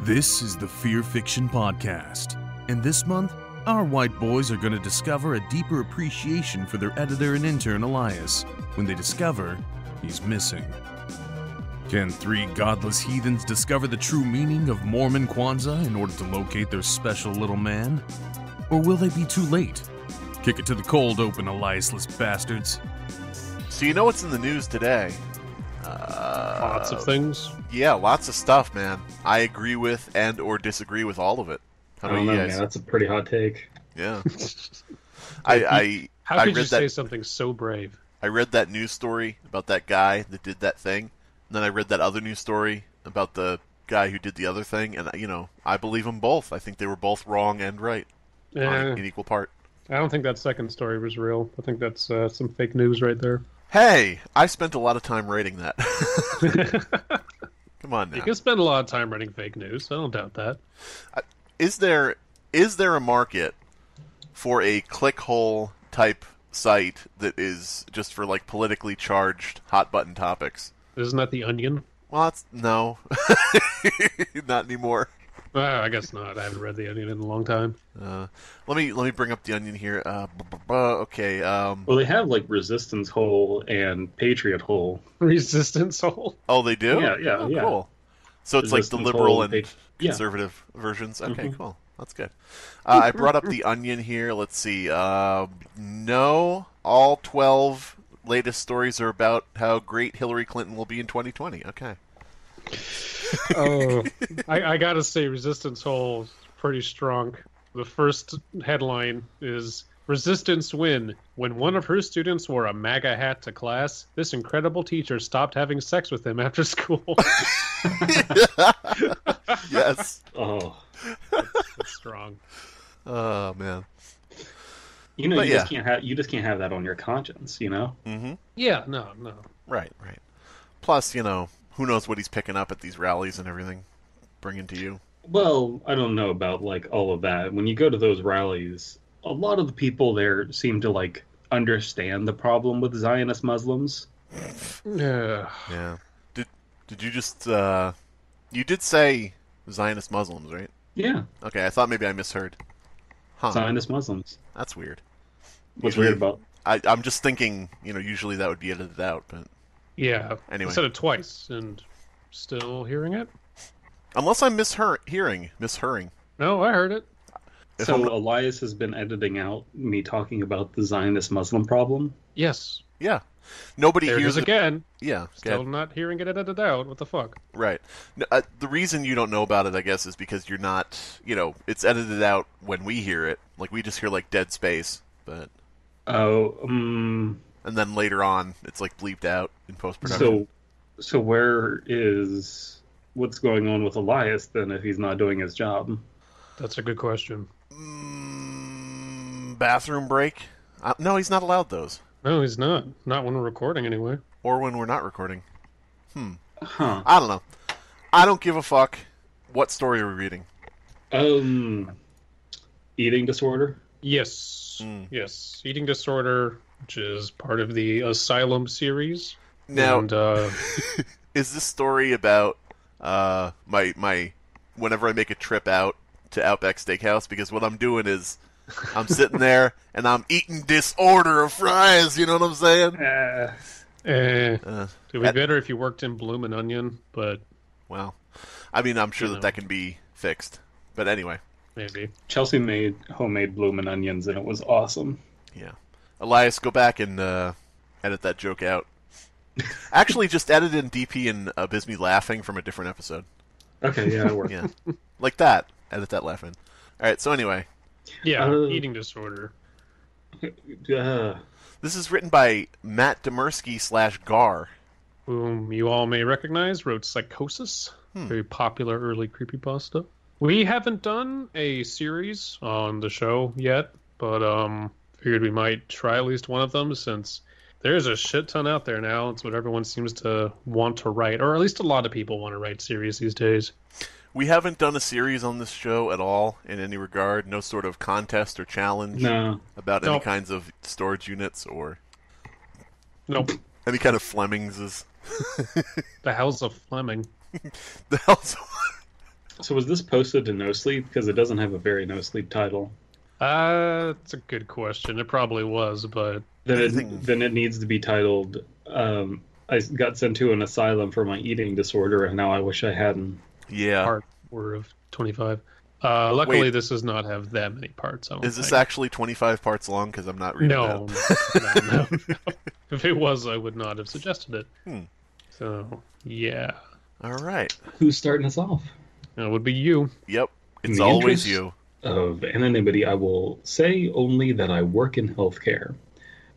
This is the Fear Fiction Podcast, and this month, our white boys are going to discover a deeper appreciation for their editor and intern, Elias, when they discover he's missing. Can three godless heathens discover the true meaning of Mormon Kwanzaa in order to locate their special little man? Or will they be too late? Kick it to the cold open, Eliasless bastards. So you know what's in the news today? Lots of things. Yeah, lots of stuff, man. I agree with and or disagree with all of it. How about you guys? Man, that's a pretty hot take. Yeah. How could you say something so brave? I read that news story about that guy that did that thing, and then I read that other news story about the guy who did the other thing, and, I believe them both. I think they were both wrong and right in equal part. I don't think that second story was real. I think that's some fake news right there. Hey, I spent a lot of time writing that. Come on now. You can spend a lot of time writing fake news. I don't doubt that. Is there a market for a clickhole type site that is just for like politically charged hot button topics? Isn't that The Onion? Well, no, not anymore. I guess not. I haven't read The Onion in a long time. Let me bring up The Onion here. Okay. Well, they have like Resistance Hole and Patriot Hole. Resistance Hole? Oh, they do? Yeah. Cool. So it's like the liberal and conservative versions? Okay, cool. That's good. I brought up The Onion here. Let's see. No, all 12 latest stories are about how great Hillary Clinton will be in 2020. Okay. Oh, I gotta say, Resistance Hole is pretty strong. The first headline is, Resistance win. When one of her students wore a MAGA hat to class, this incredible teacher stopped having sex with him after school. Yes. Oh. That's strong. Oh, man. You just can't have that on your conscience, you know? Mm-hmm. Yeah, no. Right. Plus, who knows what he's picking up at these rallies and everything, bringing to you. Well, I don't know about like all of that. When you go to those rallies, a lot of the people there seem to like understand the problem with Zionist Muslims. Yeah. Did you just you did say Zionist Muslims, right? Yeah. Okay, I thought maybe I misheard. Huh. Zionist Muslims. That's weird. What's weird about? I'm just thinking, usually that would be edited out, but Yeah. Anyway. I said it twice and still hearing it? unless I'm mishearing. No, I heard it. So Elias has been editing out me talking about the Zionist Muslim problem? Yes. Yeah. Nobody There it hears is again. Yeah. Still not hearing it edited out. What the fuck? Right. No, the reason you don't know about it, I guess, is because you're not, it's edited out when we hear it. Like, we just hear, like, dead space. But And then later on, it's, like, bleeped out in post-production. So what's going on with Elias, then, if he's not doing his job? That's a good question. Bathroom break? No, he's not allowed those. No, he's not. Not when we're recording, anyway. Or when we're not recording. Huh. I don't know. I don't give a fuck. What story are we reading? Eating disorder? Yes. Yes. Eating disorder, which is part of the Asylum series. Now, And, is this story about my whenever I make a trip out to Outback Steakhouse? Because what I'm doing is I'm sitting there and I'm eating disorder of fries. You know what I'm saying? It would be better if you worked in Bloomin' Onion, but... Well, I mean, I'm sure that can be fixed. But anyway. Maybe. Chelsea made homemade bloomin' onions, and it was awesome. Yeah. Elias, go back and edit that joke out. Actually, just edit in DP and Abysmii laughing from a different episode. Okay, yeah, it worked. Yeah. Like that. Edit that laugh in. Alright, so anyway. Yeah, eating disorder. This is written by Matt Demersky/Gar. Whom you all may recognize, wrote Psychosis. Very popular early creepypasta. We haven't done a series on the show yet, but figured we might try at least one of them since there's a shit ton out there now. It's what everyone seems to want to write, or at least a lot of people want to write series these days. We haven't done a series on this show at all in any regard. No sort of contest or challenge about any kinds of storage units or any kind of Flemings. The hell's a Fleming? The hell's So was this posted to No Sleep? Because it doesn't have a very No Sleep title. It's a good question. It probably was, but... Then it needs to be titled, I got sent to an asylum for my eating disorder, and now I wish I hadn't. Yeah. Part 4 of 25. Luckily, this does not have that many parts. Is this actually 25 parts long? Because I'm not reading that. No. If it was, I would not have suggested it. So, yeah. All right. Who's starting us off? It would be you. Yep. It's always you. Of anonymity, I will say only that I work in healthcare.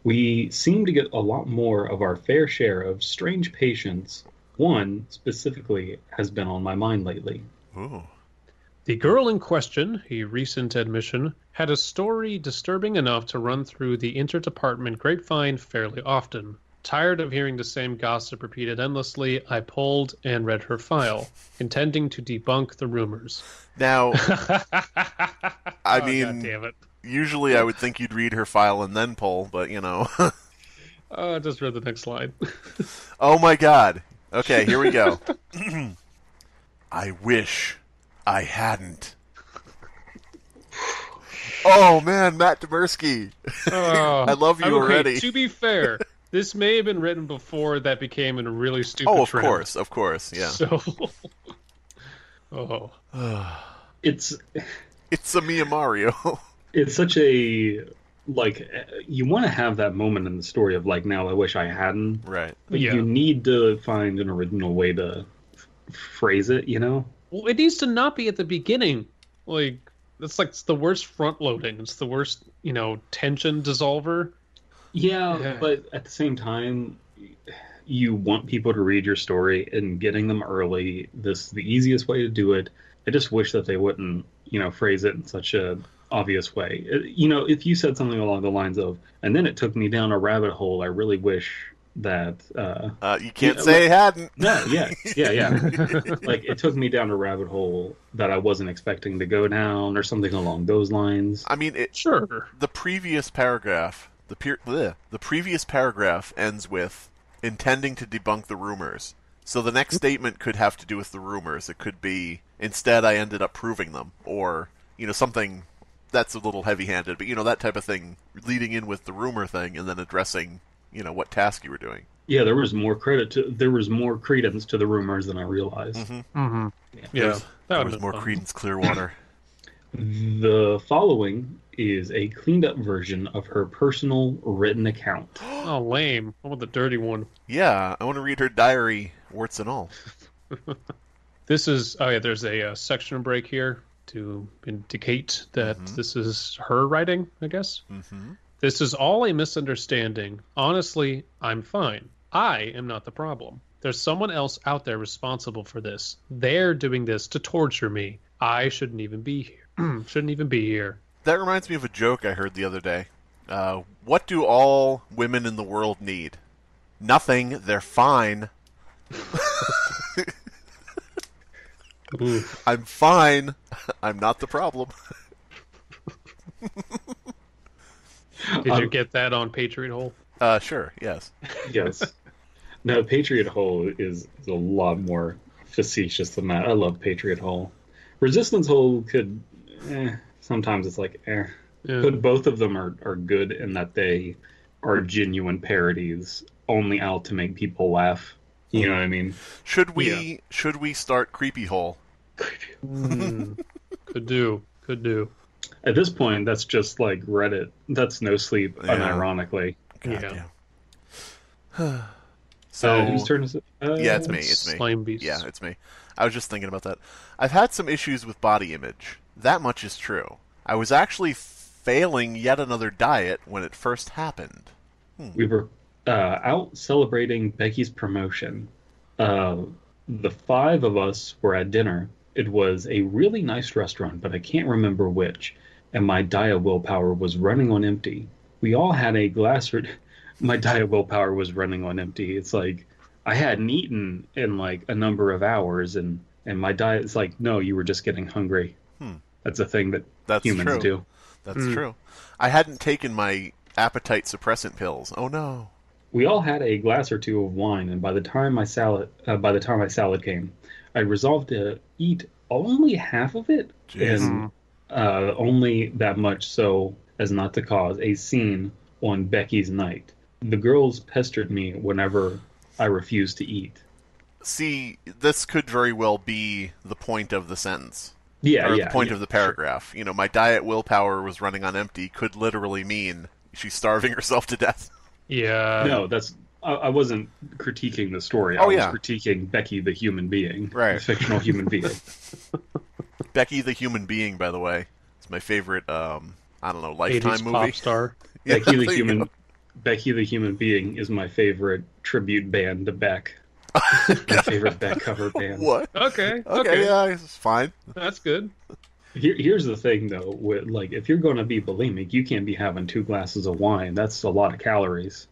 We seem to get a lot more of our fair share of strange patients. One, specifically, has been on my mind lately. Ooh. The girl in question, a recent admission, had a story disturbing enough to run through the interdepartment grapevine fairly often. Tired of hearing the same gossip repeated endlessly, I pulled and read her file, intending to debunk the rumors. Now, I mean, God damn it. Usually I would think you'd read her file and then pull, but you know. I just read the next slide. Oh my god. Okay, here we go. I wish I hadn't. Oh man, Matt Demirsky. I love you already. To be fair, this may have been written before that became a really stupid trend. Of course, yeah. So, It's a Mia Mario. It's such a, like, you want to have that moment in the story of, like, now I wish I hadn't. Right. But you need to find an original way to phrase it, you know? Well, it needs to not be at the beginning. Like, it's the worst front loading. It's the worst, tension dissolver. Yeah, but at the same time, you want people to read your story, and getting them early, the easiest way to do it. I just wish that they wouldn't, phrase it in such a obvious way. If you said something along the lines of, and then it took me down a rabbit hole, I really wish that... you can't say it hadn't. No, yeah. Like, it took me down a rabbit hole that I wasn't expecting to go down, or something along those lines. I mean, sure. The previous paragraph, the previous paragraph ends with, intending to debunk the rumors. So the next statement could have to do with the rumors. It could be, instead I ended up proving them, or, something... That's a little heavy-handed, but that type of thing, leading in with the rumor thing, and then addressing, what task you were doing. Yeah, there was more credence to the rumors than I realized. Mm-hmm. Mm-hmm. Yeah, there was more Creedence Clearwater. The following is a cleaned-up version of her personal written account. Oh, lame! I want the dirty one. Yeah, I want to read her diary, warts and all. This is there's a section break here to indicate that this is her writing, I guess. Mm-hmm. This is all a misunderstanding. Honestly, I'm fine. I am not the problem. There's someone else out there responsible for this. They're doing this to torture me. I shouldn't even be here. That reminds me of a joke I heard the other day. What do all women in the world need? Nothing. They're fine. I'm fine. I'm not the problem. Did you get that on Patriot Hole? Sure, yes. Yes. No, Patriot Hole is a lot more facetious than that. I love Patriot Hole. Resistance Hole could... sometimes it's like, Yeah. But both of them are good in that they are genuine parodies, only out to make people laugh. You know what I mean? Should we start Creepy Hole? Could do. At this point, that's just like Reddit. That's No Sleep, unironically. God, yeah. So whose turn is it? Yeah, it's me. Slimebeast. Yeah, it's me. I was just thinking about that. I've had some issues with body image. That much is true. I was actually failing yet another diet when it first happened. We were out celebrating Becky's promotion. The 5 of us were at dinner. It was a really nice restaurant, but I can't remember which. And my diet willpower was running on empty. We all had a glass... My diet willpower was running on empty. It's like, I hadn't eaten in like a number of hours, and my diet's like, no, you were just getting hungry. That's a thing that humans do. That's true. I hadn't taken my appetite suppressant pills. Oh no. We all had a glass or two of wine, and by the time my salad came, I resolved to eat only half of it, Jeez. and only that much so as not to cause a scene on Becky's night. The girls pestered me whenever I refused to eat. See, this could very well be the point of the sentence. Yeah, the point of the paragraph. Sure. You know, my diet willpower was running on empty could literally mean she's starving herself to death. Yeah. No, I wasn't critiquing the story. I was critiquing Becky the human being. Right. The fictional human being. Becky the human being, by the way. It's my favorite, Lifetime movie. Pop star. Becky the human being is my favorite tribute band to Beck. My favorite Beck cover band. What? Okay, yeah, it's fine. That's good. Here's the thing, though. With, if you're going to be bulimic, you can't be having 2 glasses of wine. That's a lot of calories.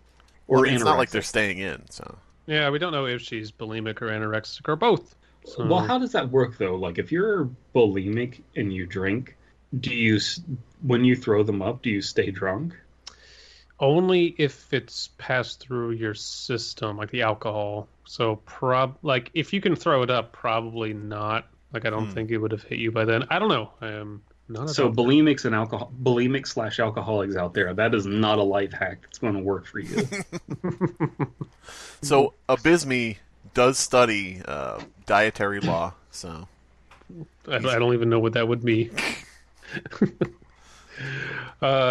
Or it's not like they're staying in, so... Yeah, we don't know if she's bulimic or anorexic or both. So... Well, how does that work, though? If you're bulimic and you drink, when you throw them up, do you stay drunk? Only if it's passed through your system, like the alcohol. So, if you can throw it up, probably not. I don't think it would have hit you by then. I don't know. I am not. So, bulimic/alcoholics out there, that is not a life hack that's going to work for you. So, Abysmii does study dietary law. So, I don't even know what that would be.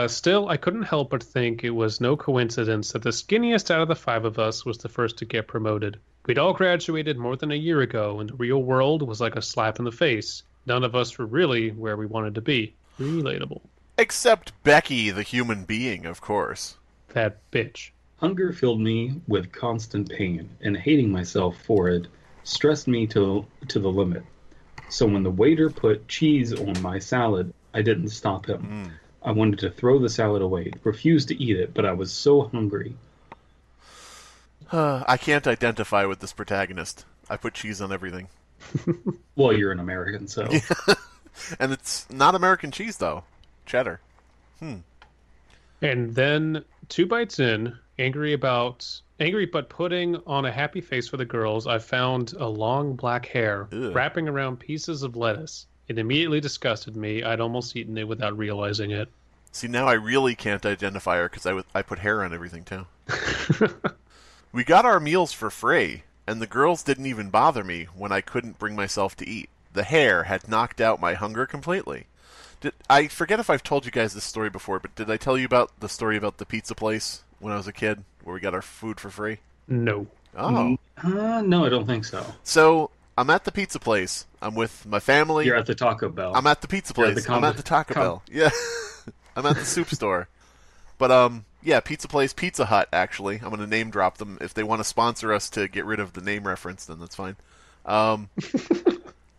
Still, I couldn't help but think it was no coincidence that the skinniest out of the 5 of us was the first to get promoted. We'd all graduated more than a year ago, and the real world was like a slap in the face. None of us were really where we wanted to be. Relatable. Except Becky, the human being, of course. That bitch. Hunger filled me with constant pain, and hating myself for it stressed me to the limit. So when the waiter put cheese on my salad, I didn't stop him. I wanted to throw the salad away, refused to eat it, but I was so hungry. I can't identify with this protagonist. I put cheese on everything. Well, you're an American, so... And it's not American cheese, though. Cheddar. And then, 2 bites in, angry but putting on a happy face for the girls, I found a long black hair wrapping around pieces of lettuce. It immediately disgusted me. I'd almost eaten it without realizing it. See, now I really can't identify her because I put hair on everything, too. We got our meals for free, and the girls didn't even bother me when I couldn't bring myself to eat. The hair had knocked out my hunger completely. I forget if I've told you guys this story before, but did I tell you about the story about the pizza place when I was a kid, where we got our food for free? No. Oh. No, I don't think so. So, I'm at the pizza place. I'm with my family. You're at the Taco Bell. I'm at the pizza place. I'm at the Taco Bell. Yeah. I'm at the soup store. But, yeah, pizza place, Pizza Hut, actually. I'm going to name drop them. If they want to sponsor us to get rid of the name reference, then that's fine.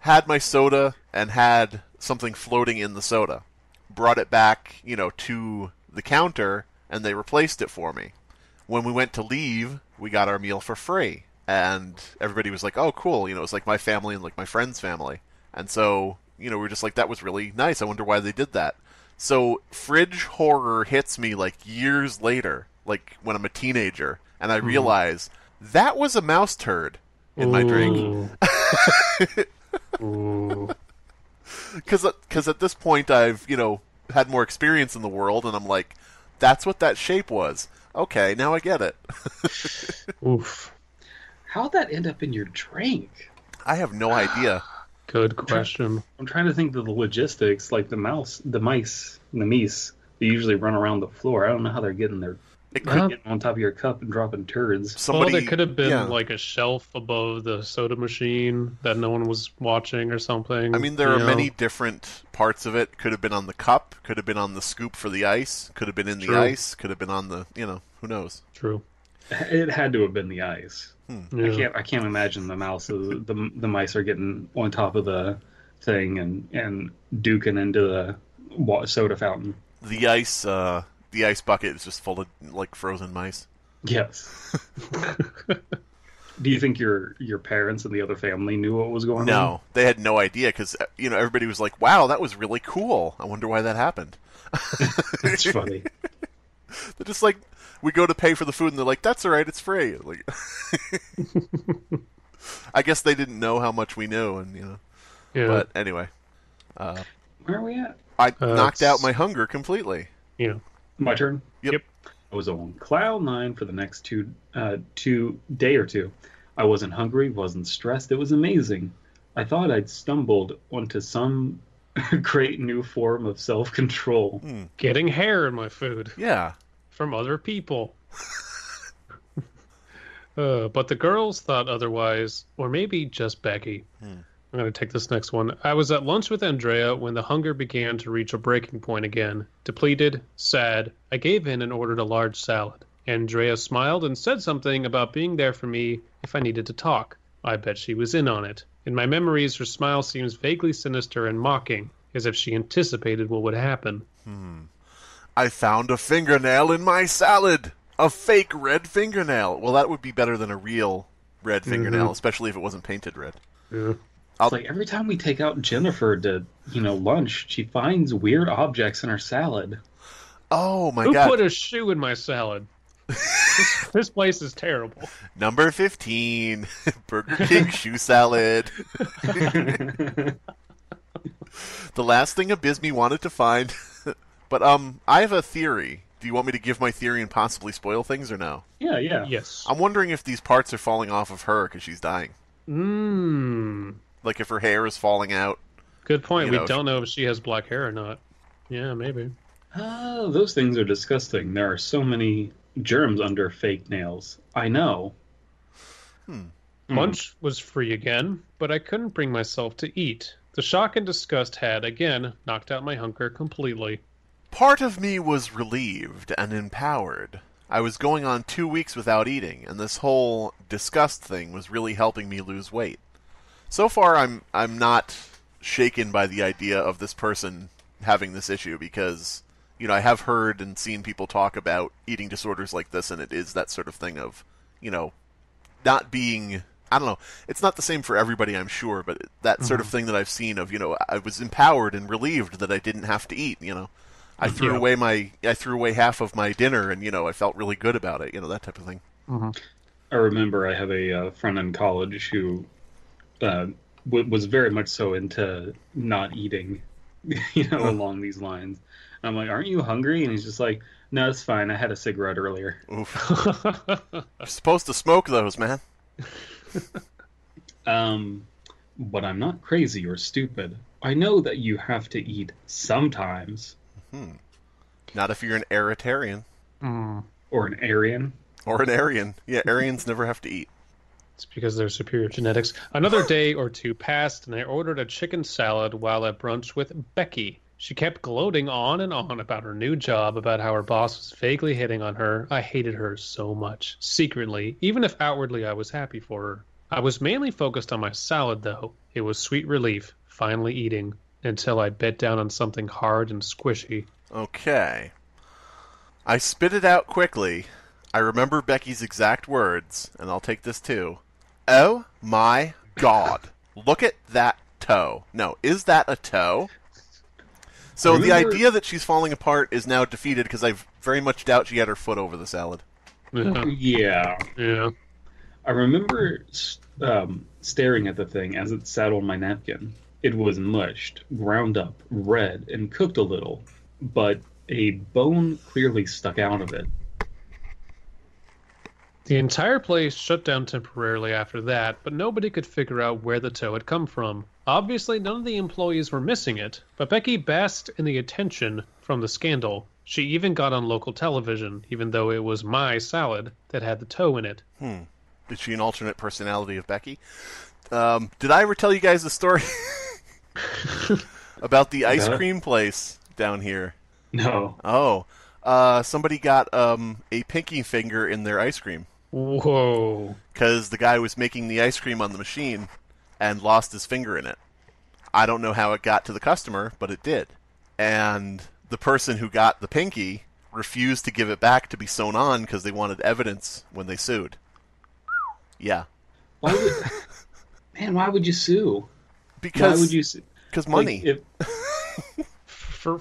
Had my soda and had something floating in the soda. Brought it back, to the counter, and they replaced it for me. When we went to leave, we got our meal for free. And everybody was like, oh, cool. It was like my family and like my friend's family. And so, we were just like, that was really nice. I wonder why they did that. So fridge horror hits me like years later, like when I'm a teenager, and I realize that was a mouse turd in my drink. Because at this point I've, had more experience in the world, and I'm like, that's what that shape was. Okay, now I get it. Oof. How'd that end up in your drink? I have no idea. Good question. I'm trying to think of the logistics, like the mice, they usually run around the floor. I don't know how they're getting there. They could get on top of your cup and dropping turds. There could have been like a shelf above the soda machine that no one was watching or something. I mean, there are many different parts of it. Could have been on the cup, could have been on the scoop for the ice, could have been in the ice, could have been on the, who knows. True. It had to have been the ice. Yeah. I can't imagine the mice are getting on top of the thing and duking into the soda fountain. The ice bucket is just full of like frozen mice. Yes. Do you think your parents and the other family knew what was going on? No, they had no idea because everybody was like, "Wow, that was really cool. I wonder why that happened." That's funny. They're just like, we go to pay for the food, and they're like, "That's all right, it's free." Like, I guess they didn't know how much we knew, and Yeah. But anyway. Where are we at? I knocked out my hunger completely. Yeah. My turn? Yep. I was on cloud nine for the next two day or two. I wasn't hungry, wasn't stressed. It was amazing. I thought I'd stumbled onto some great new form of self-control. Getting hair in my food. Yeah. From other people. But the girls thought otherwise, or maybe just Becky. I'm going to take this next one. I was at lunch with Andrea when the hunger began to reach a breaking point again. Depleted, sad, I gave in and ordered a large salad. Andrea smiled and said something about being there for me if I needed to talk. I bet she was in on it. In my memories, her smile seems vaguely sinister and mocking, as if she anticipated what would happen. I found a fingernail in my salad! A fake red fingernail! Well, that would be better than a real red fingernail, especially if it wasn't painted red. Yeah. It's like every time we take out Jennifer to, lunch, she finds weird objects in her salad. Oh my God. God. Who put a shoe in my salad? This place is terrible. Number 15, Burger King shoe salad. The last thing Abysmii wanted to find. But I have a theory. Do you want me to give my theory and possibly spoil things or no? Yeah. Yes. I'm wondering if these parts are falling off of her because she's dying. Like if her hair is falling out. Good point. We don't know if she has black hair or not. Yeah, maybe. Oh, those things are disgusting. There are so many germs under fake nails. I know. Lunch was free again, but I couldn't bring myself to eat. The shock and disgust had, again, knocked out my hunger completely. Part of me was relieved and empowered. I was going on 2 weeks without eating, and this whole disgust thing was really helping me lose weight. So far, I'm not shaken by the idea of this person having this issue because, I have heard and seen people talk about eating disorders like this, and it is that sort of thing of, not being... I don't know. It's not the same for everybody, I'm sure, but that sort of thing that I've seen of, I was empowered and relieved that I didn't have to eat, I threw away half of my dinner, and I felt really good about it. That type of thing. I remember I have a friend in college who was very much so into not eating, along these lines. And I'm like, "Aren't you hungry?" And he's just like, "No, it's fine. I had a cigarette earlier." Oof. You're supposed to smoke those, man. But I'm not crazy or stupid. I know that you have to eat sometimes. Not if you're an Eritarian. Or an Aryan. Or an Aryan. Yeah, Aryans never have to eat. It's because they're superior genetics. Another day or two passed, and I ordered a chicken salad while at brunch with Becky. She kept gloating on and on about her new job, about how her boss was vaguely hitting on her. I hated her so much. Secretly, even if outwardly I was happy for her. I was mainly focused on my salad, though. It was sweet relief, finally eating, until I bit down on something hard and squishy. Okay. I spit it out quickly. I remember Becky's exact words, and I'll take this too. Oh my God. Look at that toe. No, is that a toe? So the idea that she's falling apart is now defeated because I very much doubt she had her foot over the salad. Yeah. I remember staring at the thing as it sat on my napkin. It was mushed, ground up, red, and cooked a little, but a bone clearly stuck out of it. The entire place shut down temporarily after that, but nobody could figure out where the toe had come from. Obviously, none of the employees were missing it, but Becky basked in the attention from the scandal. She even got on local television, even though it was my salad that had the toe in it. Is she an alternate personality of Becky? Did I ever tell you guys the story about the ice cream place down here? No. Oh. Somebody got a pinky finger in their ice cream. Whoa. Because the guy was making the ice cream on the machine and lost his finger in it. I don't know how it got to the customer, but it did. And the person who got the pinky refused to give it back to be sewn on because they wanted evidence when they sued. Yeah. Why would you sue? Because why would you sue? Because money. How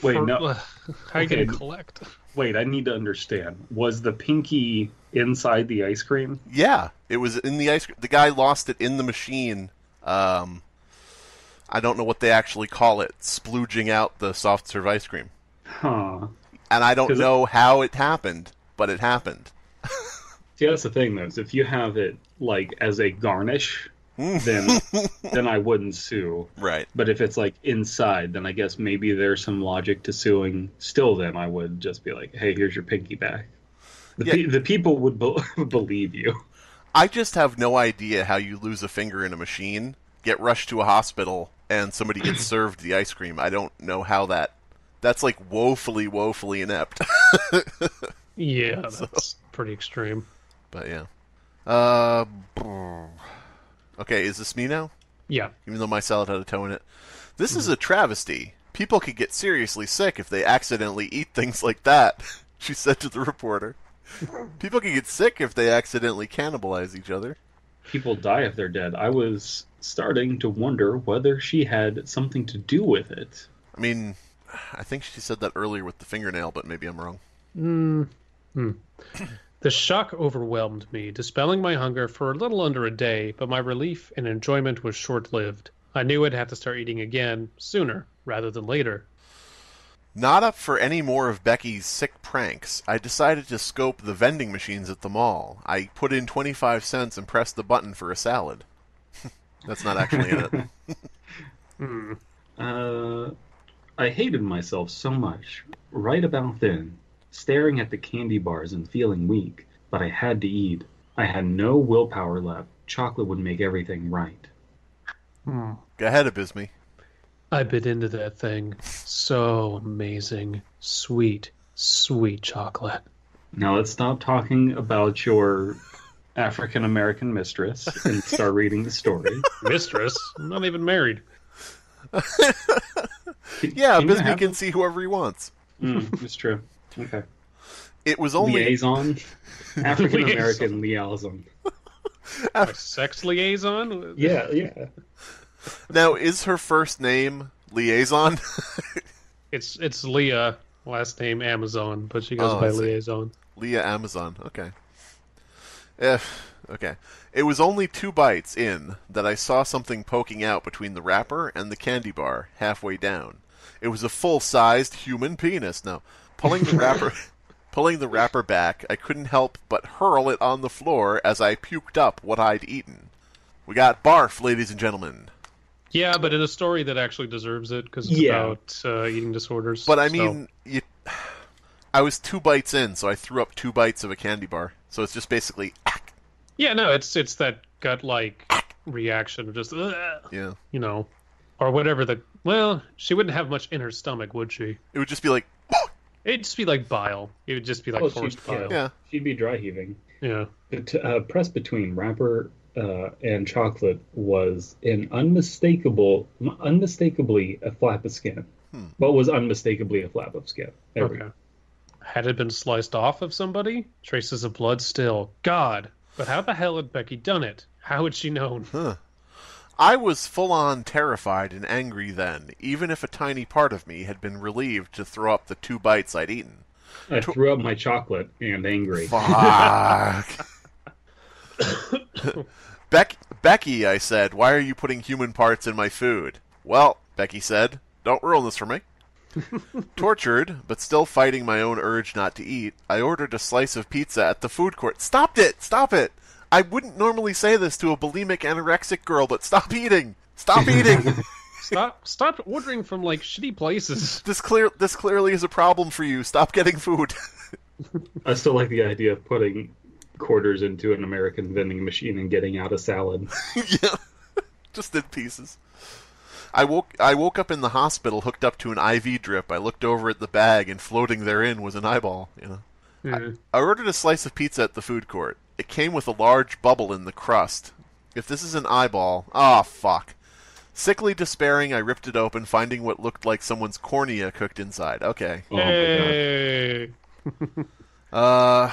are you going to collect? Wait, I need to understand. Was the pinky inside the ice cream? Yeah, it was in the ice cream. The guy lost it in the machine. I don't know what they actually call it, splooging out the soft serve ice cream. Huh. And I don't know how it happened, but it happened. See, that's the thing, though, is if you have it, like, as a garnish, then I wouldn't sue. Right. But if it's, like, inside, then I guess maybe there's some logic to suing. Still, then I would just be like, hey, here's your Pinkie back. The people would believe you. I just have no idea how you lose a finger in a machine, get rushed to a hospital, and somebody gets served the ice cream. I don't know how that's like woefully inept. Yeah, that's pretty extreme. But yeah. Okay, is this me now? Yeah. Even though my salad had a toe in it. This is a travesty. People could get seriously sick if they accidentally eat things like that, she said to the reporter. People can get sick if they accidentally cannibalize each other. People die if they're dead. I was starting to wonder whether she had something to do with it. I mean, I think she said that earlier with the fingernail, but maybe I'm wrong. The shock overwhelmed me, dispelling my hunger for a little under a day, but my relief and enjoyment was short-lived. I knew I'd have to start eating again, sooner rather than later. Not up for any more of Becky's sick pranks, I decided to scope the vending machines at the mall. I put in 25 cents and pressed the button for a salad. That's not actually in it. I hated myself so much, right about then, staring at the candy bars and feeling weak, but I had to eat. I had no willpower left. Chocolate would make everything right. Go ahead, Abysmii. I bit into that thing. So amazing. Sweet, sweet chocolate. Now let's stop talking about your African-American mistress and start reading the story. Mistress? I'm not even married. Yeah, Abysmii can see whoever he wants. It's true. Okay. It was only... Liaison? African-American liaison. A sex liaison? Yeah. Now, is her first name Liaison? It's Leah, last name Amazon, but she goes by Liaison. Leah Amazon, okay. Okay. It was only 2 bites in that I saw something poking out between the wrapper and the candy bar, halfway down. It was a full-sized human penis. Now, pulling the wrapper back, I couldn't help but hurl it on the floor as I puked up what I'd eaten. We got barf, ladies and gentlemen. Yeah, but in a story that actually deserves it, because it's about eating disorders. But I mean, I was 2 bites in, so I threw up 2 bites of a candy bar. So it's just basically... Yeah, no, it's that gut-like reaction of just... Yeah. You know, or whatever the... Well, she wouldn't have much in her stomach, would she? It would just be like... It'd just be like bile. It would just be like forced bile. Yeah. She'd be dry heaving. Yeah. The press between wrapper and chocolate was unmistakably a flap of skin. What was unmistakably a flap of skin? Okay. Had it been sliced off of somebody? Traces of blood still. God. But how the hell had Becky done it? How had she known? I was full-on terrified and angry then, even if a tiny part of me had been relieved to throw up the 2 bites I'd eaten. I threw up my chocolate and angry. Fuck. Becky, I said, why are you putting human parts in my food? Well, Becky said, don't ruin this for me. Tortured, but still fighting my own urge not to eat, I ordered a slice of pizza at the food court. Stop it! I wouldn't normally say this to a bulimic anorexic girl, but stop eating! Stop eating! Stop ordering from, like, shitty places. This clearly is a problem for you. Stop getting food. I still like the idea of putting quarters into an American vending machine and getting out a salad. Yeah. Just in pieces. I woke up in the hospital hooked up to an IV drip. I looked over at the bag, and floating therein was an eyeball, you know. Mm. I ordered a slice of pizza at the food court. It came with a large bubble in the crust. If this is an eyeball... fuck. Sickly despairing, I ripped it open, finding what looked like someone's cornea cooked inside. Okay. Hey. Oh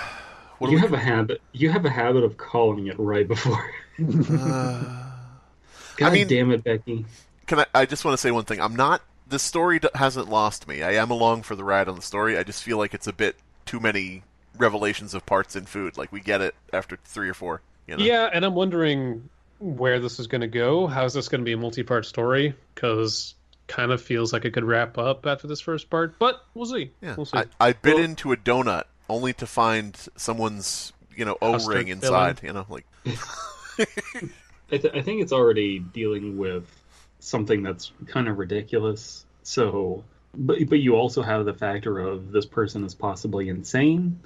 my god. You have a habit of calling it right before. God damn it, Becky. I just want to say one thing. The story hasn't lost me. I am along for the ride on the story. I just feel like it's a bit too many revelations of parts in food. Like, we get it after 3 or 4. You know? Yeah, and I'm wondering, where this is going to go. How is this going to be a multi-part story? Because kind of feels like it could wrap up after this first part, but we'll see. Yeah. We'll see. I bit into a donut only to find someone's, O-ring inside. Like. I think it's already dealing with something that's kind of ridiculous. So, but you also have the factor of this person is possibly insane.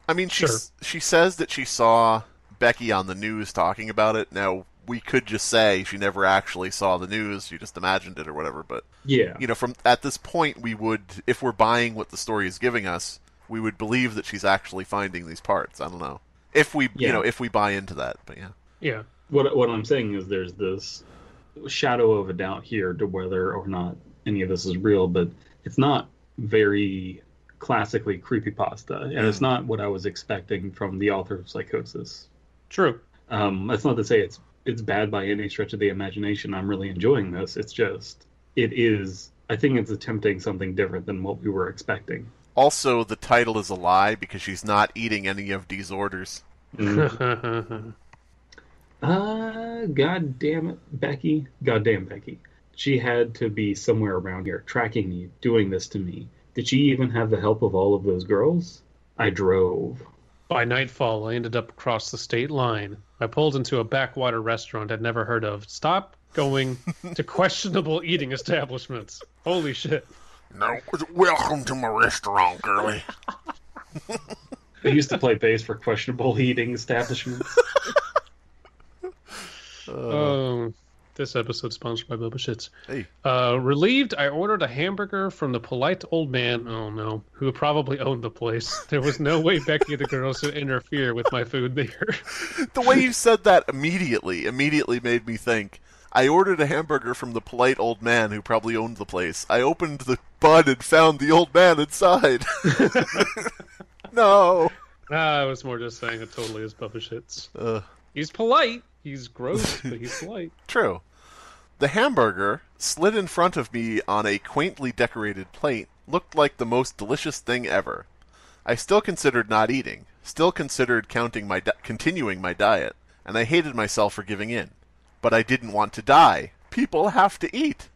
I mean, she says that she saw Becky on the news talking about it. Now, we could just say she never actually saw the news; she just imagined it or whatever. But yeah, from at this point, we would, if we're buying what the story is giving us, we would believe that she's actually finding these parts. I don't know if we, if we buy into that. But yeah. What I'm saying is there's this shadow of a doubt here to whether or not any of this is real, but it's not very classically creepypasta, and it's not what I was expecting from the author of Psychosis. True. That's not to say it's bad by any stretch of the imagination. I'm really enjoying this. It's just, I think it's attempting something different than what we were expecting. Also, the title is a lie because she's not eating any of these orders. God damn it, Becky. Goddamn Becky. She had to be somewhere around here, tracking me, doing this to me. Did she even have the help of all of those girls? I drove. By nightfall, I ended up across the state line. I pulled into a backwater restaurant I'd never heard of. Stop going to questionable eating establishments. Holy shit. No, welcome to my restaurant, girlie. I used to play bass for questionable eating establishments. This episode sponsored by Bubba Shits. Hey. Relieved, I ordered a hamburger from the polite old man, who probably owned the place. There was no way Becky the girls would interfere with my food there. The way you said that immediately made me think, I ordered a hamburger from the polite old man who probably owned the place. I opened the bun and found the old man inside. No. I was more just saying it totally is Bubba Shits. He's polite. He's gross, but he's polite. True. The hamburger, slid in front of me on a quaintly decorated plate, looked like the most delicious thing ever. I still considered not eating, still considered continuing my diet, and I hated myself for giving in. But I didn't want to die. People have to eat.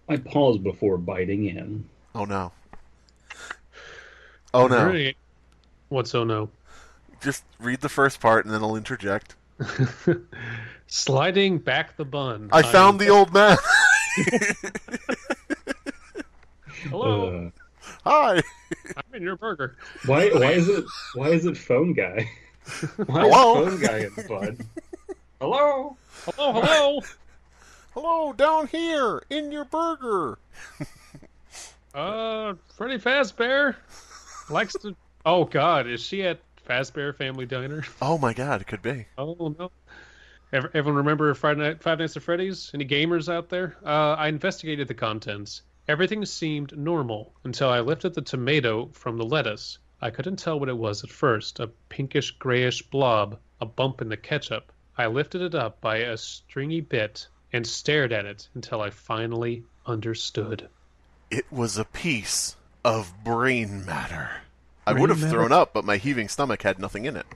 I paused before biting in. Oh no. Oh no. Right. What's oh no? Just read the first part and then I'll interject. Sliding back the bun. I found the old man. Hello. Hi. I'm in your burger. Why is it phone guy? Why Hello? is phone guy in the bud? Hello. Hello. Hello, down here in your burger. Freddy Fazbear likes to. Oh God, is she at Fazbear Family Diner? Oh my God, it could be. Oh no. Everyone remember Five Nights at Freddy's? Any gamers out there? I investigated the contents. Everything seemed normal until I lifted the tomato from the lettuce. I couldn't tell what it was at first. A pinkish grayish blob, a bump in the ketchup. I lifted it up by a stringy bit and stared at it until I finally understood. It was a piece of brain matter. I would have thrown up, but my heaving stomach had nothing in it.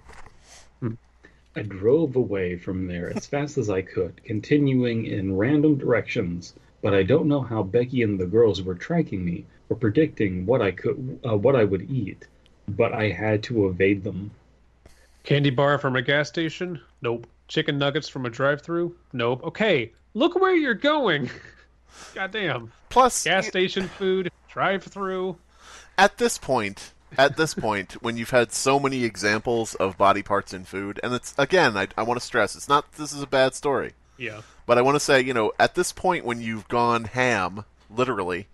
I drove away from there as fast as I could, continuing in random directions, but I don't know how Becky and the girls were tracking me or predicting what I would eat, but I had to evade them. Candy bar from a gas station? Nope. Chicken nuggets from a drive-thru? Nope. Okay, look where you're going. Goddamn. Plus, gas station food, drive-thru. At this point, when you've had so many examples of body parts in food, and it's, again, I want to stress, it's not this is a bad story. Yeah. But I want to say, at this point when you've gone ham, literally,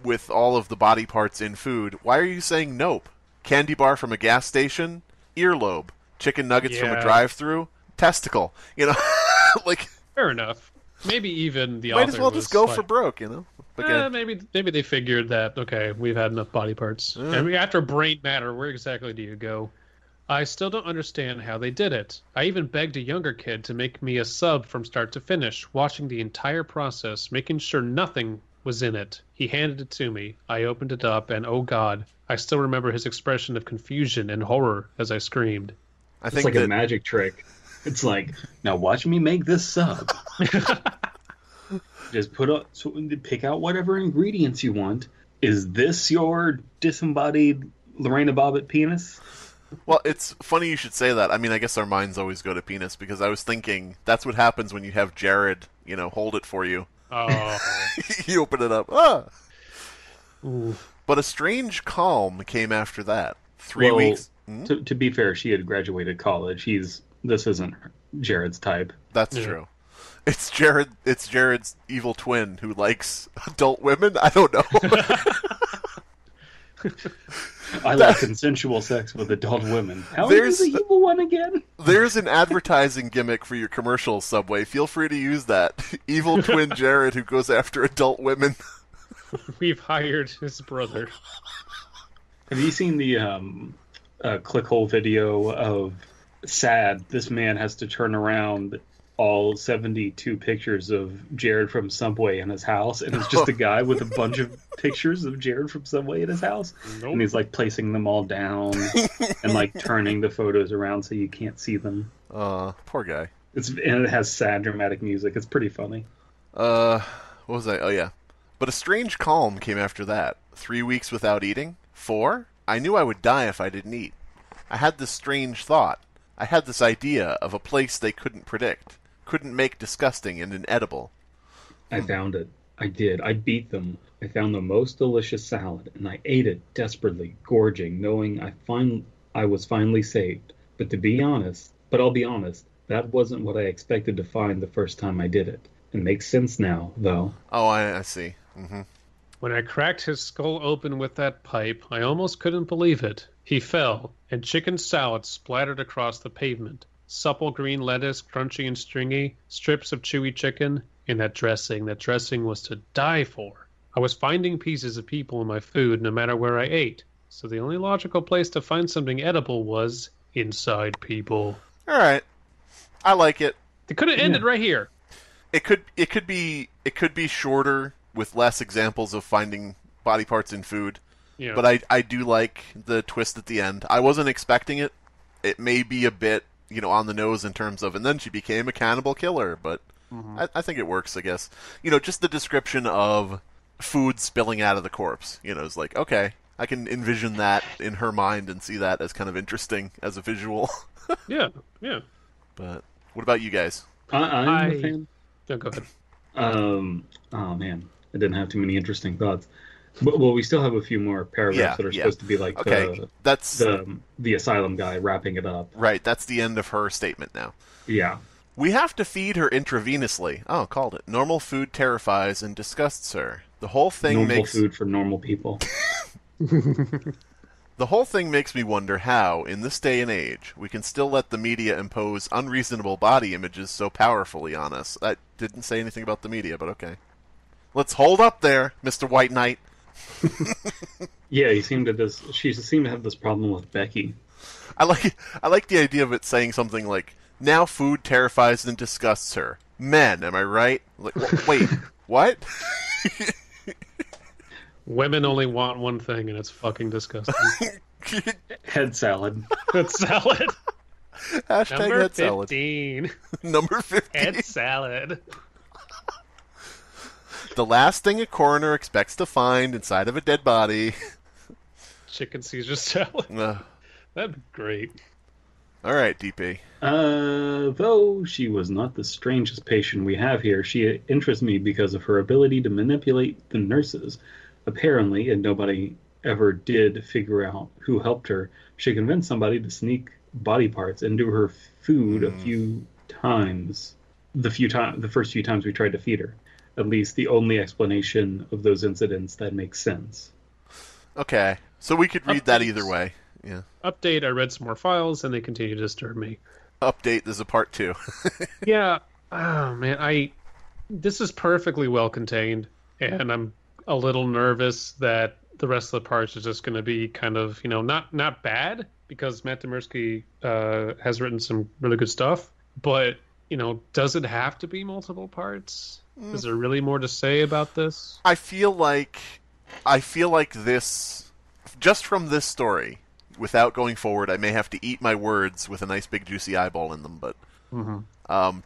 with all of the body parts in food, why are you saying nope? Candy bar from a gas station, earlobe. Chicken nuggets from a drive-thru, testicle. Like... Fair enough. Maybe even the might author as well just go like, for broke, Again. Maybe they figured that, okay, we've had enough body parts. And after brain matter, where exactly do you go? I still don't understand how they did it. I even begged a younger kid to make me a sub from start to finish, watching the entire process, making sure nothing was in it. He handed it to me. I opened it up, and oh God, I still remember his expression of confusion and horror as I screamed. It's like a magic trick. It's like, now watch me make this sub. Just pick out whatever ingredients you want. Is this your disembodied Lorena Bobbitt penis? Well, it's funny you should say that. I mean, I guess our minds always go to penis, because I was thinking that's what happens when you have Jared, hold it for you. Oh. You open it up. Ah! Ooh. But a strange calm came after that. 3 weeks. To be fair, she had graduated college. This isn't Jared's type. That's true. It's Jared's evil twin who likes adult women? I don't know. I like consensual sex with adult women. How is the evil one again? There's an advertising gimmick for your commercial, Subway. Feel free to use that. Evil twin Jared who goes after adult women. We've hired his brother. Have you seen the clickhole video of sad? This man has to turn around all 72 pictures of Jared from Subway in his house, and it's just a guy with a bunch of pictures of Jared from Subway in his house. Nope. And he's like placing them all down and like turning the photos around so you can't see them. Poor guy. And it has sad dramatic music. It's pretty funny. What was I? Oh yeah. But a strange calm came after that. 3 weeks without eating? 4? I knew I would die if I didn't eat. I had this strange thought. I had this idea of a place they couldn't predict. Couldn't make disgusting and inedible. I found it. I did. I beat them. I found the most delicious salad, and I ate it desperately, gorging, knowing I was finally saved. But I'll be honest, that wasn't what I expected to find the first time I did it. It makes sense now, though. Oh, I see. Mm-hmm. When I cracked his skull open with that pipe, I almost couldn't believe it. He fell, and chicken salad splattered across the pavement. Supple green lettuce, crunchy and stringy, strips of chewy chicken, and that dressing. That dressing was to die for. I was finding pieces of people in my food no matter where I ate, so the only logical place to find something edible was inside people. All right. I like it. They could have ended right here. It could be shorter with less examples of finding body parts in food. Yeah. But I do like the twist at the end. I wasn't expecting it. It may be a bit, on the nose in terms of, and then she became a cannibal killer, but I think it works, I guess. Just the description of food spilling out of the corpse, is like, okay, I can envision that in her mind and see that as kind of interesting as a visual. Yeah. But what about you guys? I'm a fan. Yeah, go ahead. Oh man, I didn't have too many interesting thoughts. Well, we still have a few more paragraphs that are supposed to be like that's the Asylum guy wrapping it up. Right, that's the end of her statement now. Yeah. We have to feed her intravenously. Oh, called it. Normal food terrifies and disgusts her. The whole thing normal food for normal people. The whole thing makes me wonder how, in this day and age, we can still let the media impose unreasonable body images so powerfully on us. I didn't say anything about the media, but okay. Let's hold up there, Mr. White Knight. Yeah, she seemed to have this problem with Becky. I like the idea of it saying something like, now food terrifies and disgusts her. Men, am I right? Like, wait, what? Women only want one thing, and it's fucking disgusting. Head salad. Head salad. Hashtag Number head 15. Salad. Number 15. Head salad. The last thing a coroner expects to find inside of a dead body. Chicken Caesar salad. That'd be great. All right, DP. Though she was not the strangest patient we have here, she interests me because of her ability to manipulate the nurses. Apparently, and nobody ever did figure out who helped her, she convinced somebody to sneak body parts into her food a few times. The first few times we tried to feed her. At least the only explanation of those incidents that makes sense. Okay, so we could read that either way. Yeah. Update, I read some more files, and they continue to disturb me. Update, there's a part 2. Yeah. Oh, man, this is perfectly well contained, and I'm a little nervous that the rest of the parts are just going to be kind of, not bad, because Matt Demirsky has written some really good stuff, but, does it have to be multiple parts? Is there really more to say about this? I feel like this, just from this story, without going forward, I may have to eat my words with a nice big juicy eyeball in them, but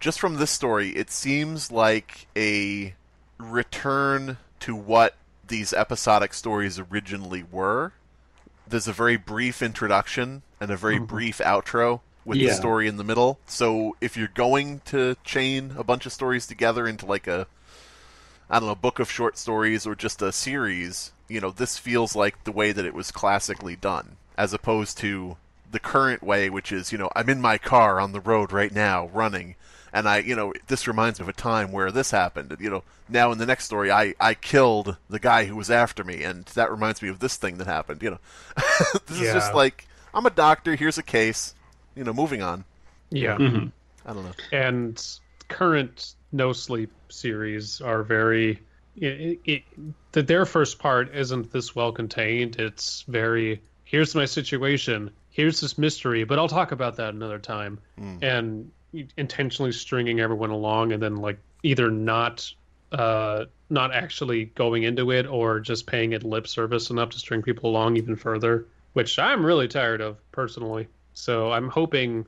just from this story, it seems like a return to what these episodic stories originally were. There's a very brief introduction and a very brief outro with the story in the middle. So if you're going to chain a bunch of stories together into like a, I don't know, book of short stories or just a series, this feels like the way that it was classically done, as opposed to the current way, which is, I'm in my car on the road right now running, and this reminds me of a time where this happened. Now in the next story, I killed the guy who was after me, and that reminds me of this thing that happened. This is just like, I'm a doctor, here's a case, moving on. Yeah. I don't know. And current No Sleep series are very... their first part isn't this well contained. It's very, here's my situation, here's this mystery, but I'll talk about that another time. And intentionally stringing everyone along, and then like either not actually going into it or just paying it lip service enough to string people along even further, which I'm really tired of personally. So I'm hoping,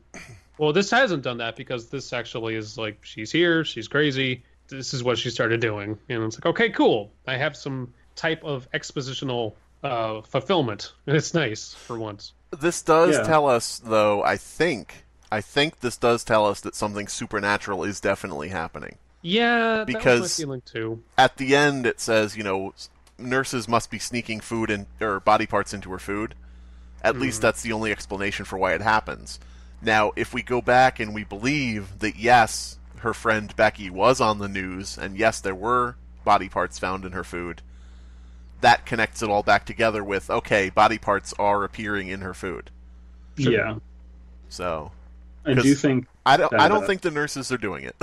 well, this hasn't done that, because this actually is like, she's here, she's crazy, this is what she started doing, and it's like, okay, cool, I have some type of expositional fulfillment, and it's nice for once. This does tell us, though, I think this does tell us that something supernatural is definitely happening. Yeah, because that was my feeling too. At the end it says, nurses must be sneaking food or body parts into her food. At least that's the only explanation for why it happens. Now, if we go back and we believe that, yes, her friend Becky was on the news, and yes, there were body parts found in her food, that connects it all back together with, okay, body parts are appearing in her food. Yeah. So... I do think... I don't think the nurses are doing it.